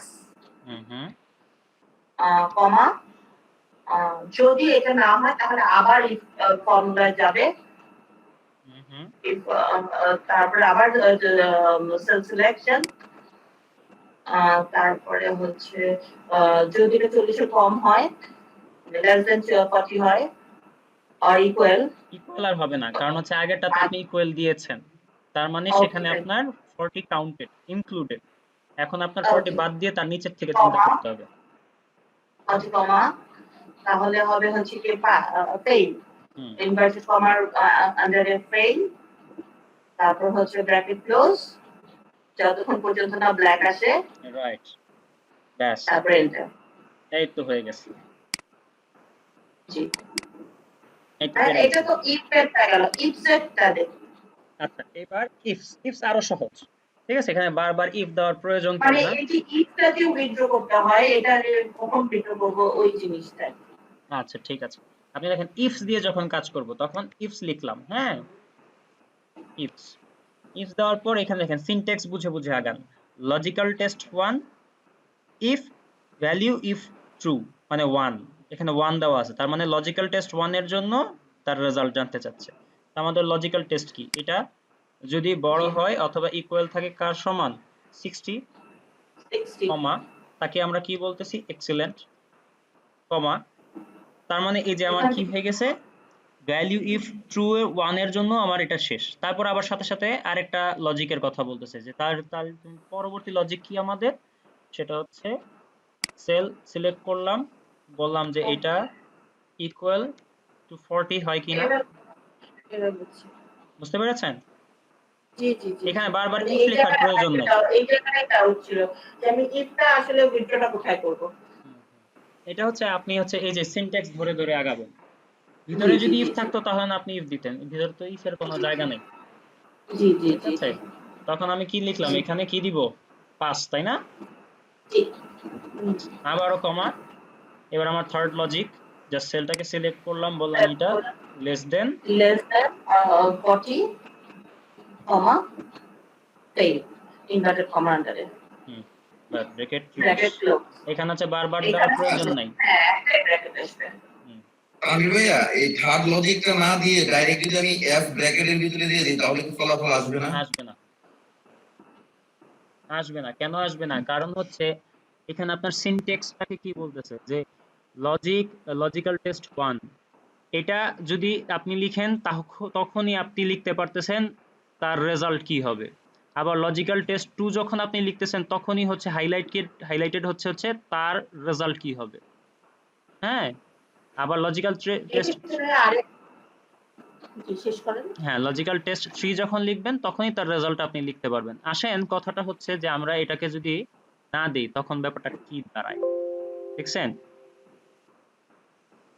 S4: কমা যদি এটা না হয় তাহলে আবার ফর্মুলায় যাবে তারপরে আবার সেল সিলেকশন তারপরে হচ্ছে যদি এটা 40 এর কম হয় লেস দেন 40 হয় আর ইকুয়াল
S1: ইকুয়াল আর হবে না, কারণ হচ্ছে আগেরটাতে আপনি ইকুয়াল দিয়েছেন, তার মানে সেখানে
S4: Okay.
S1: আপনার 40 কাউন্টেড ইনক্লুডেড। এখন আপনার
S4: Okay.
S1: 40 বাদ দিয়ে তার নিচের থেকে চিন্তা
S4: কমা।
S1: করতে হবে।
S4: 40 কমা তাহলে হবে হচ্ছে কি পেইন
S1: হুম,
S4: ইনভার্টেড কমার আন্ডারে পেইন তারপর হচ্ছে ব্র্যাকেট ক্লোজ যতক্ষণ পর্যন্ত না ব্ল্যাক আসে
S1: রাইট, ব্যাস
S4: তারপর এন্টার।
S1: এই তো হয়ে গেছে।
S4: জি
S1: এই তো
S4: আর
S1: পেরে
S4: এটা
S1: গেছি।
S4: তো ইফ সেটটা গেল ইফ সেটটা দেখি
S1: আচ্ছা, এবার ইফস আরো সহজ। ঠিক আছে, এখানে বারবার ইফ দেওয়ার প্রয়োজন
S4: মানে
S1: পড়ে না।
S4: এই যে ইফটা দিয়ে উইথড্র করতে হয় এটা কখন উইথড্র করব ওই জিনিসটা।
S1: আচ্ছা ঠিক আছে, আপনি দেখেন ইফস দিয়ে যখন কাজ করব তখন ইফস লিখলাম, হ্যাঁ ইফস দেওয়ার পর এখানে দেখেন সিনট্যাক্স বুঝে বুঝে আগান। Logical test 1 if value if true মানে 1, এখানে 1 দেওয়া আছে, তার মানে লজিক্যাল টেস্ট 1 এর জন্য তার রেজাল্ট জানতে চাচ্ছে। তো আমাদের লজিক্যাল টেস্ট কি, এটা যদি বড় হয় অথবা ইকুয়াল থাকে কার সমান 60
S4: 60
S1: কমা তাকে আমরা কি বলতেছি এক্সিলেন্ট কমা, তার মানে এই যে আমার কি হয়ে গেছে ভ্যালিউ ইফ ট্রু 1 এর জন্য আমার এটা শেষ। তারপর আবার সাথে সাথে আরেকটা লজিকের কথা বলতেছে যে তার তার পরবর্তী লজিক কি আমাদের, সেটা হচ্ছে সেল সিলেক্ট করলাম, বললাম যে এটা ইকুয়াল টু 40 হয় কিনা।
S4: এবার বুঝছি।
S1: বুঝতে পেরেছেন?
S4: জি জি জি
S1: এখানে বারবার
S4: মানে
S1: ইফ লেখার প্রয়োজন নেই।
S4: এই জায়গায় ডাউট ছিল যে আমি ইফটা আসলে উইথড্রটা কোথায় করব।
S1: এটা হচ্ছে আপনি হচ্ছে এই যে সিনট্যাক্স ধরে ধরে আগাবেন। ভিতরে যদি ইফ থাকতো তাহলে না আপনি ইফ দিতেন, ভিতরে তো ইফের কোনো জায়গা নেই।
S4: জি জি
S1: ঠিক
S4: জি
S1: আছে, তখন আমি কি লিখলাম এখানে কি দিব 5, তাই না?
S4: জি
S1: আবারও কমা, এবার আমার থার্ড লজিক জাস্ট সেলটাকে সিলেক্ট করলাম, বললাম এটা লেস দেন
S4: লেস দ্যান 40 কমা পেইন ইনভার্টেড কমা আন্ডারে
S1: ব্র্যাকেট
S4: ব্র্যাকেট ক্লোজ
S1: এখানে হচ্ছে বারবার দেওয়ার প্রয়োজন নাই।
S4: হ্যাঁ একটাই ব্র্যাকেট আসবে।
S2: তানভীর ভাইয়া এই থার্ড লজিকটা না দিয়ে ডাইরেক্টলি যদি আমি এফ ব্র্যাকেটের ভিতরে দিয়ে দিই তাহলে কি ফলাফল আসবে না?
S1: আসবে না, আসবে না। কেন আসবে না? কারণ হচ্ছে এখানে আপনার সিনট্যাক্সটাকে কি বলতেছে যে লজিক্যাল টেস্ট 1 এটা যদি আপনি লিখেন তখনই আপনি লিখতে পারতেছেন তার রেজাল্ট কি হবে। আবার লজিক্যাল টেস্ট 2 যখন আপনি লিখতেছেন তখনই হচ্ছে হাইলাইটেড হচ্ছে তার রেজাল্ট কি হবে। হ্যাঁ, আবার লজিক্যাল টেস্ট
S4: এক্ষেত্রে আরেক জি শেষ করেন।
S1: হ্যাঁ লজিক্যাল টেস্ট 3 যখন লিখবেন তখনই তার রেজাল্ট আপনি লিখতে পারবেন। আসেন কথাটা হচ্ছে যে আমরা এটাকে যদি না দেই তখন ব্যাপারটা কি দাঁড়ায়, দেখছেন?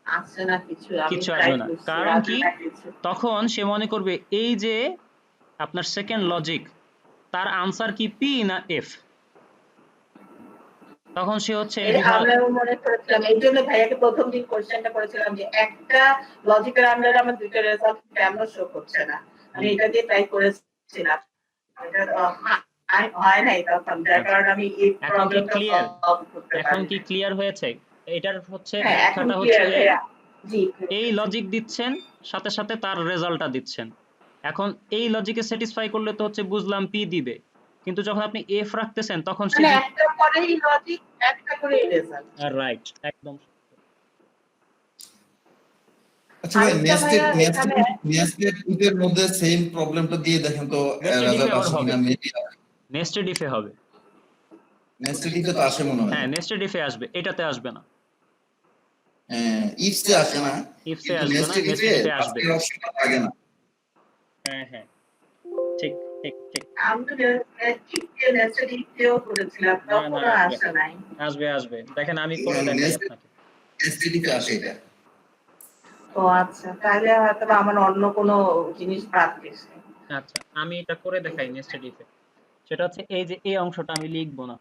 S4: আসছে না কিছু আমি
S1: কিচ্ছু
S4: ট্রাই
S1: আসবে না,
S4: করছি
S1: কারণ
S4: আসবে
S1: কি
S4: না কিছু।
S1: তখন সে মনে করবে এই যে আপনার সেকেন্ড লজিক তার আনসার কি পি না এফ, তখন সে হচ্ছে
S4: আমরাও মনে করেছিলাম এই জন্য ভাইয়াকে প্রথম দিন কোশ্চেনটা করেছিলাম যে একটা লজিক্যাল আন্ডারে আমার দুইটা রেজাল্ট কেন শো করছে না। আমি এটা দিয়ে ট্রাই করেছিলাম এটা হয় নাই তখন যার কারণে আমি এই
S1: এখন কি
S4: প্রবলেমটা
S1: ক্লিয়ার?
S4: সলভ করতে
S1: এখন
S4: পারি।
S1: কি ক্লিয়ার হয়েছে? এটার হচ্ছে
S4: হ্যাঁ এখন
S1: ব্যাখ্যাটা হচ্ছে
S4: ক্লিয়ার
S1: যে
S4: ভাইয়া জি
S1: এই লজিক দিচ্ছেন সাথে সাথে তার রেজাল্টটা দিচ্ছেন। এখন এই লজিকে স্যাটিসফাই করলে তো হচ্ছে বুঝলাম পি দিবে, কিন্তু যখন আপনি এফ রাখতেছেন তখন সে
S4: মানে একটা পরেই লজিক একটা করে রেজাল্ট।
S1: রাইট, একদম
S2: আচ্ছা ভাই
S4: আরেকটা ভাইয়া এখানে
S2: নেস্টেড ইফের মধ্যে সেম প্রবলেমটা দিয়ে দেখেন তো
S1: নেস্টেড ইফে
S2: রেজাল্ট
S1: আবার
S2: আসে
S1: হবে,
S2: কিনা। মেবি
S1: নেস্টেড ইফে হবে।
S2: নেস্টেড ইফে তো আসে মনে হয়।
S1: হ্যাঁ নেস্টেড ইফে আসবে, এটাতে আসবে না।
S2: হ্যাঁ ইফসে আসে না,
S1: ইফসে
S2: কিন্তু
S1: আসবে না,
S2: নেস্টেড ইফে
S1: নেস্টেড ইফে আসবে।
S2: আজকের অপশনটা লাগে না।
S1: হ্যাঁ হ্যাঁ ঠিক ঠিক ঠিক।
S4: আমি তো নেস্টেড ইফেও করেছিলাম
S1: না না
S4: তখনও
S1: আসবে
S4: আসে নাই।
S1: আসবে আসবে, দেখেন আমি করে দেখাই আপনাকে।
S2: নেস্টেড ইফে আসে এটা।
S4: ও আচ্ছা, তাহলে হয়তো বা আমার অন্য কোনো জিনিস বাদ গেছে।
S1: আচ্ছা, আমি এটা করে দেখাই নেস্টেড ইফে। সেটা হচ্ছে এই যে এই অংশটা আমি লিখবো না,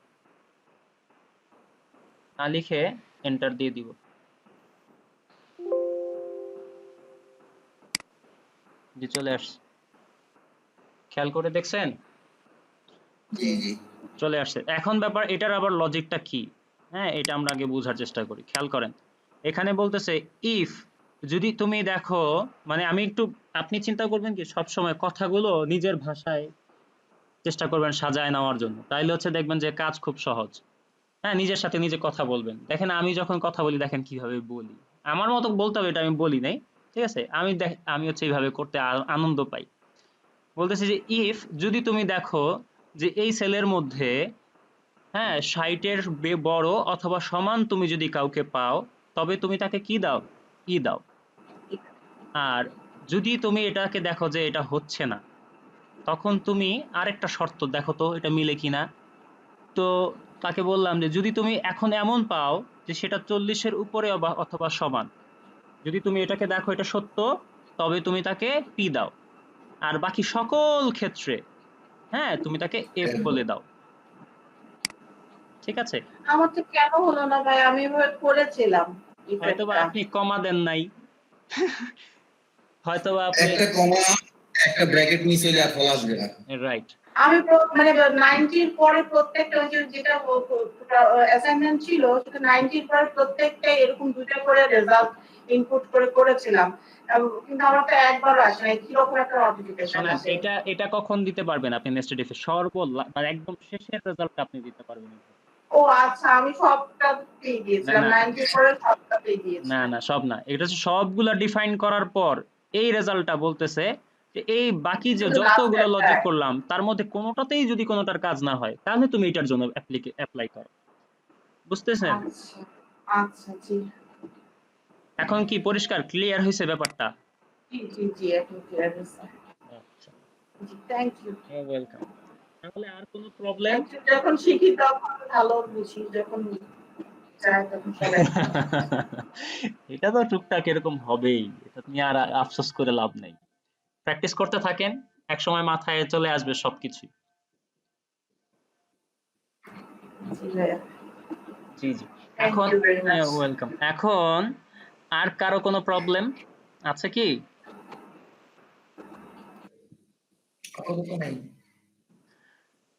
S1: না লিখে এন্টার দিয়ে দিব। জি, চলে আসছে। খেয়াল করে দেখছেন?
S2: জি জি
S1: চলে আসছে। এখন ব্যাপার এটার আবার লজিকটা কি? হ্যাঁ, এটা আমরা আগে বোঝার চেষ্টা করি। খেয়াল করেন, এখানে বলতেছে ইফ, যদি তুমি দেখো, মানে আমি একটু, আপনি চিন্তা করবেন কি সবসময় কথাগুলো নিজের ভাষায় চেষ্টা করবেন সাজায় নেওয়ার জন্য, তাইলে হচ্ছে দেখবেন যে কাজ খুব সহজ। হ্যাঁ, নিজের সাথে নিজে কথা বলবেন। দেখেন আমি যখন কথা বলি দেখেন কিভাবে বলি, আমার মতো বলতে হবে এটা আমি বলি নাই, ঠিক আছে? আমি হচ্ছে এইভাবে করতে আনন্দ পাই। বলতেছি যে ইফ, যদি তুমি দেখো যে এই সেলের মধ্যে, হ্যাঁ, ৬০-এর বড় অথবা সমান তুমি যদি কাউকে পাও, তবে তুমি তাকে কি দাও? ই দাও। আর যদি তুমি এটাকে দেখো যে এটা হচ্ছে না, তখন তুমি আরেকটা শর্ত দেখো তো এটা মিলে কিনা। তো তাকে বললাম যে যদি তুমি এখন এমন পাও যে সেটা ৪০-এর উপরে অথবা সমান, যদি তুমি এটাকে দেখো এটা সত্য, তবে তুমি তাকে পি দাও। আর বাকি সকল ক্ষেত্রে, হ্যাঁ, তুমি তাকে এফ বলে দাও। ঠিক আছে?
S4: আমার তো কেন হলো না ভাই, আমি এভাবে করেছিলাম
S1: হয়তোবা
S4: ইফেক্টটা।
S1: আপনি কমা দেন নাই, হয়তোবা আপনি,
S2: একটা কমা একটা ব্র্যাকেট মিস হইলে আর ফল আসবে না।
S1: রাইট।
S4: আমি মানে 90 পরে প্রত্যেকটা ওই যে যেটা অ্যাসাইনমেন্ট ছিল সেটা 90 পরে প্রত্যেকটাই এরকম দুটো করে রেজাল্ট ইনপুট করে করেছিলাম, কিন্তু আমার তো একবার আসে না, কিরকম একটা নোটিফিকেশন
S1: শোনেন,
S4: আসে।
S1: এটা কখন দিতে পারবেন আপনি নেস্টেড ইফে? মানে একদম শেষের রেজাল্ট আপনি দিতে পারবেন এইভাবে।
S4: ও আচ্ছা, আমি সবটাতেই
S1: না
S4: দিয়েছিলাম,
S1: না
S4: 90 পরে সবটাতেই
S1: না
S4: দিয়েছিলাম।
S1: না, সব না, এটা হচ্ছে সবগুলা ডিফাইন করার পর এই রেজাল্টটা বলতেছে যে এই বাকি যে
S4: শুধু
S1: যতগুলো
S4: লাস্টেরটা।
S1: লজিক করলাম তার মধ্যে কোনোটাতেই যদি কোনোটার কাজ না হয়, তাহলে তুমি এটার জন্য অ্যাপ্লাই করো। বুঝতেছেন?
S4: আচ্ছা আচ্ছা, জি
S1: এখন কি পরিষ্কার ক্লিয়ার হয়েছে ব্যাপারটা?
S4: জি জি জি, এখন ক্লিয়ার হয়েছে।
S1: আচ্ছা,
S4: জি, থ্যাংক ইউ।
S1: ওয়েলকাম। তাহলে আর কোনো প্রবলেম?
S4: যখন শিখি তখন ভালো বুঝি, যখন চাই তখন সবাই খারাপ।
S1: এটা তো টুকটাক এরকম হবেই, এটা নিয়ে আর আফসোস করে লাভ নেই। প্র্যাকটিস করতে থাকেন, একসময় মাথায় চলে আসবে সবকিছু।
S4: জি ভাইয়া,
S1: জি জি।
S4: থ্যাংক
S1: এখন
S4: ইউ ভেরি মাচ।
S1: ওয়েলকাম। এখন আর কারো কোনো প্রবলেম আছে কি?
S2: আপাতত নাই।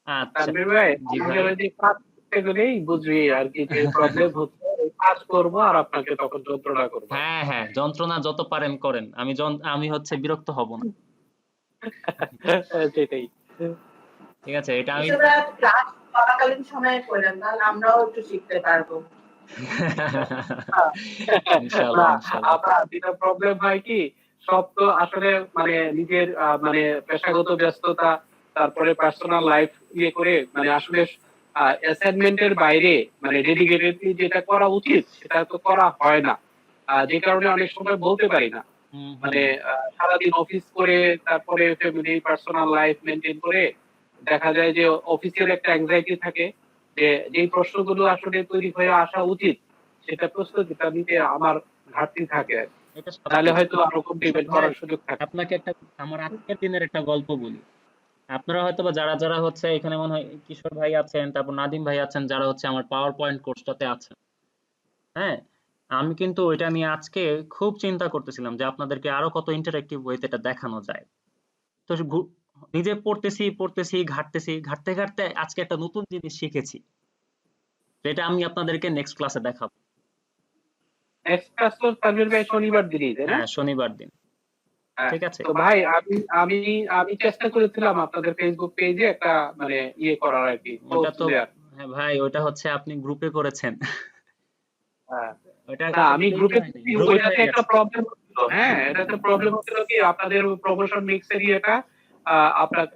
S1: আচ্ছা,
S3: তানভীর ভাই,
S1: জি
S3: আমি
S1: ভাই।
S3: ওই যে কাজ করতে গেলেই বুঝি আর কি যে প্রবলেম হচ্ছে, এই কাজ করবো আর আপনাকে তখন যন্ত্রণা করবো।
S1: হ্যাঁ হ্যাঁ, যন্ত্রণা যত পারেন করেন, আমি হচ্ছে বিরক্ত হব না।
S3: সেটাই।
S1: ঠিক আছে, এটা আমি
S4: এছাড়া ক্লাস চলাকালীন সময়ে করেন, তাহলে আমরাও একটু শিখতে পারবো।
S1: ইনশাআল্লাহ
S3: না,
S1: ইনশাআল্লাহ।
S3: আপনার যেটা প্রবলেম হয় কি, সব তো আসলে মানে নিজের মানে পেশাগত ব্যস্ততা, তারপরে পার্সোনাল লাইফ ইয়ে করে মানে আসলে অ্যাসাইনমেন্টের বাইরে মানে ডেডিকেটেডলি যেটা করা উচিত সেটা তো করা হয় না, যে কারণে অনেক সময় বলতে পারি না।
S1: হুম হুম।
S3: মানে সারাদিন অফিস করে তারপরে ফ্যামিলি পার্সোনাল লাইফ মেনটেন করে দেখা যায় যে অফিসের একটা অ্যাংজাইটি থাকে যে যেই প্রশ্নগুলো আসলে তৈরি হয়ে আসা উচিত সেটা প্রস্তুতিটা নিতে আমার ঘাটতি থাকে,
S1: এটা
S3: তাহলে
S1: স্বাভাবিক।
S3: হয়তো আরো কন্ট্রিবিউট
S1: ভাই,
S3: করার সুযোগ থাকে।
S1: আপনাকে একটা, আমার আজকের দিনের একটা গল্প বলি। আপনারা হয়তোবা যারা যারা হচ্ছে এখানে মনে হয় কিশোর ভাই আছেন, তারপর নাদিম ভাই আছেন, যারা হচ্ছে আমার পাওয়ার পয়েন্ট কোর্সটাতে আছেন, হ্যাঁ, আমি কিন্তু ওইটা নিয়ে আজকে খুব চিন্তা করতেছিলাম যে আপনাদেরকে আরো কত ইন্টারেক্টিভ ওয়েতে এটা দেখানো যায়। তো নিজে পড়তেছি পড়তেছি ঘাটতেছি, ঘাটতে ঘাটতে আজকে একটা নতুন জিনিস শিখেছি, যেটা আমি আপনাদেরকে নেক্সট ক্লাসে দেখাবো।
S3: নেক্সট ক্লাস তো তানভীর ভাই শনিবার দিনই, তাই না?
S1: হ্যাঁ, শনিবার দিন।
S3: হ্যাঁ।
S1: ঠিক আছে?
S3: তো ভাই আমি আমি চেষ্টা করেছিলাম আপনাদের ফেসবুক পেজে একটা মানে ইয়ে করার আর কি,
S1: ওটা
S3: পোস্ট
S1: তো,
S3: দেওয়ার।
S1: হ্যাঁ ভাই, ওটা হচ্ছে আপনি গ্রুপে করেছেন।
S3: হ্যাঁ।
S1: ওটা
S3: না, আমি গ্রুপে
S1: গ্রুপে
S3: ওইটাতে
S1: হয়ে
S3: একটা
S1: গেছে।
S3: প্রবলেম হচ্ছিল। হ্যাঁ, এটাতে প্রবলেম হচ্ছিল কি আপনাদের প্রমোশন মিক্সের ইয়েটা আপনার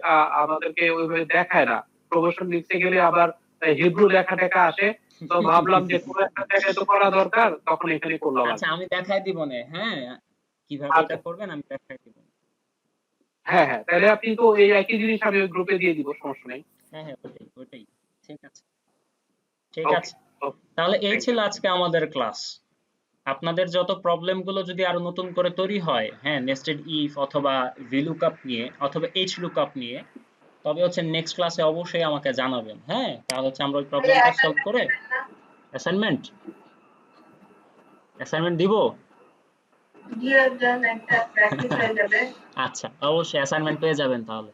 S3: আমাদেরকে ওইভাবে দেখায় না। প্রমোশন মিক্সে গেলে আবার হিব্রু লেখা টেখা আসে। তো ভাবলাম যে কোনো একটা জায়গায় তো করা দরকার, তখন এখানে করলাম আর
S1: আচ্ছা,
S3: কি।
S1: আমি দেখাই দিব নে, হ্যাঁ, কিভাবে
S3: আচ্ছা,
S1: এটা করবেন আমি দেখাই দিব।
S3: হ্যাঁ হ্যাঁ, তাহলে আপনি তো এই একই জিনিস আমি ওই গ্রুপে দিয়ে দিব, সমস্যা নেই।
S1: হ্যাঁ হ্যাঁ, ওটাই ওটাই। ঠিক আছে, ঠিক
S3: ওকে
S1: আছে।
S3: ওকে,
S1: তাহলে এই
S3: থ্যাংক
S1: ছিল
S3: ইউ।
S1: আজকে আমাদের ক্লাস। আপনাদের যত প্রবলেম গুলো যদি আরো নতুন করে তৈরি হয়, হ্যাঁ, নেস্টেড ইফ অথবা ভিলুকআপ নিয়ে অথবা এইচ লুকআপ নিয়ে, তবে হচ্ছে নেক্সট ক্লাসে অবশ্যই আমাকে জানাবেন। হ্যাঁ, তাহলে হচ্ছে আমরা ওই প্রবলেমটা সলভ করে অ্যাসাইনমেন্ট দিব।
S4: দিয়ে দেন, একটা প্র্যাকটিস হয়ে যাবে।
S1: আচ্ছা, অবশ্যই অ্যাসাইনমেন্ট পেয়ে যাবেন তাহলে।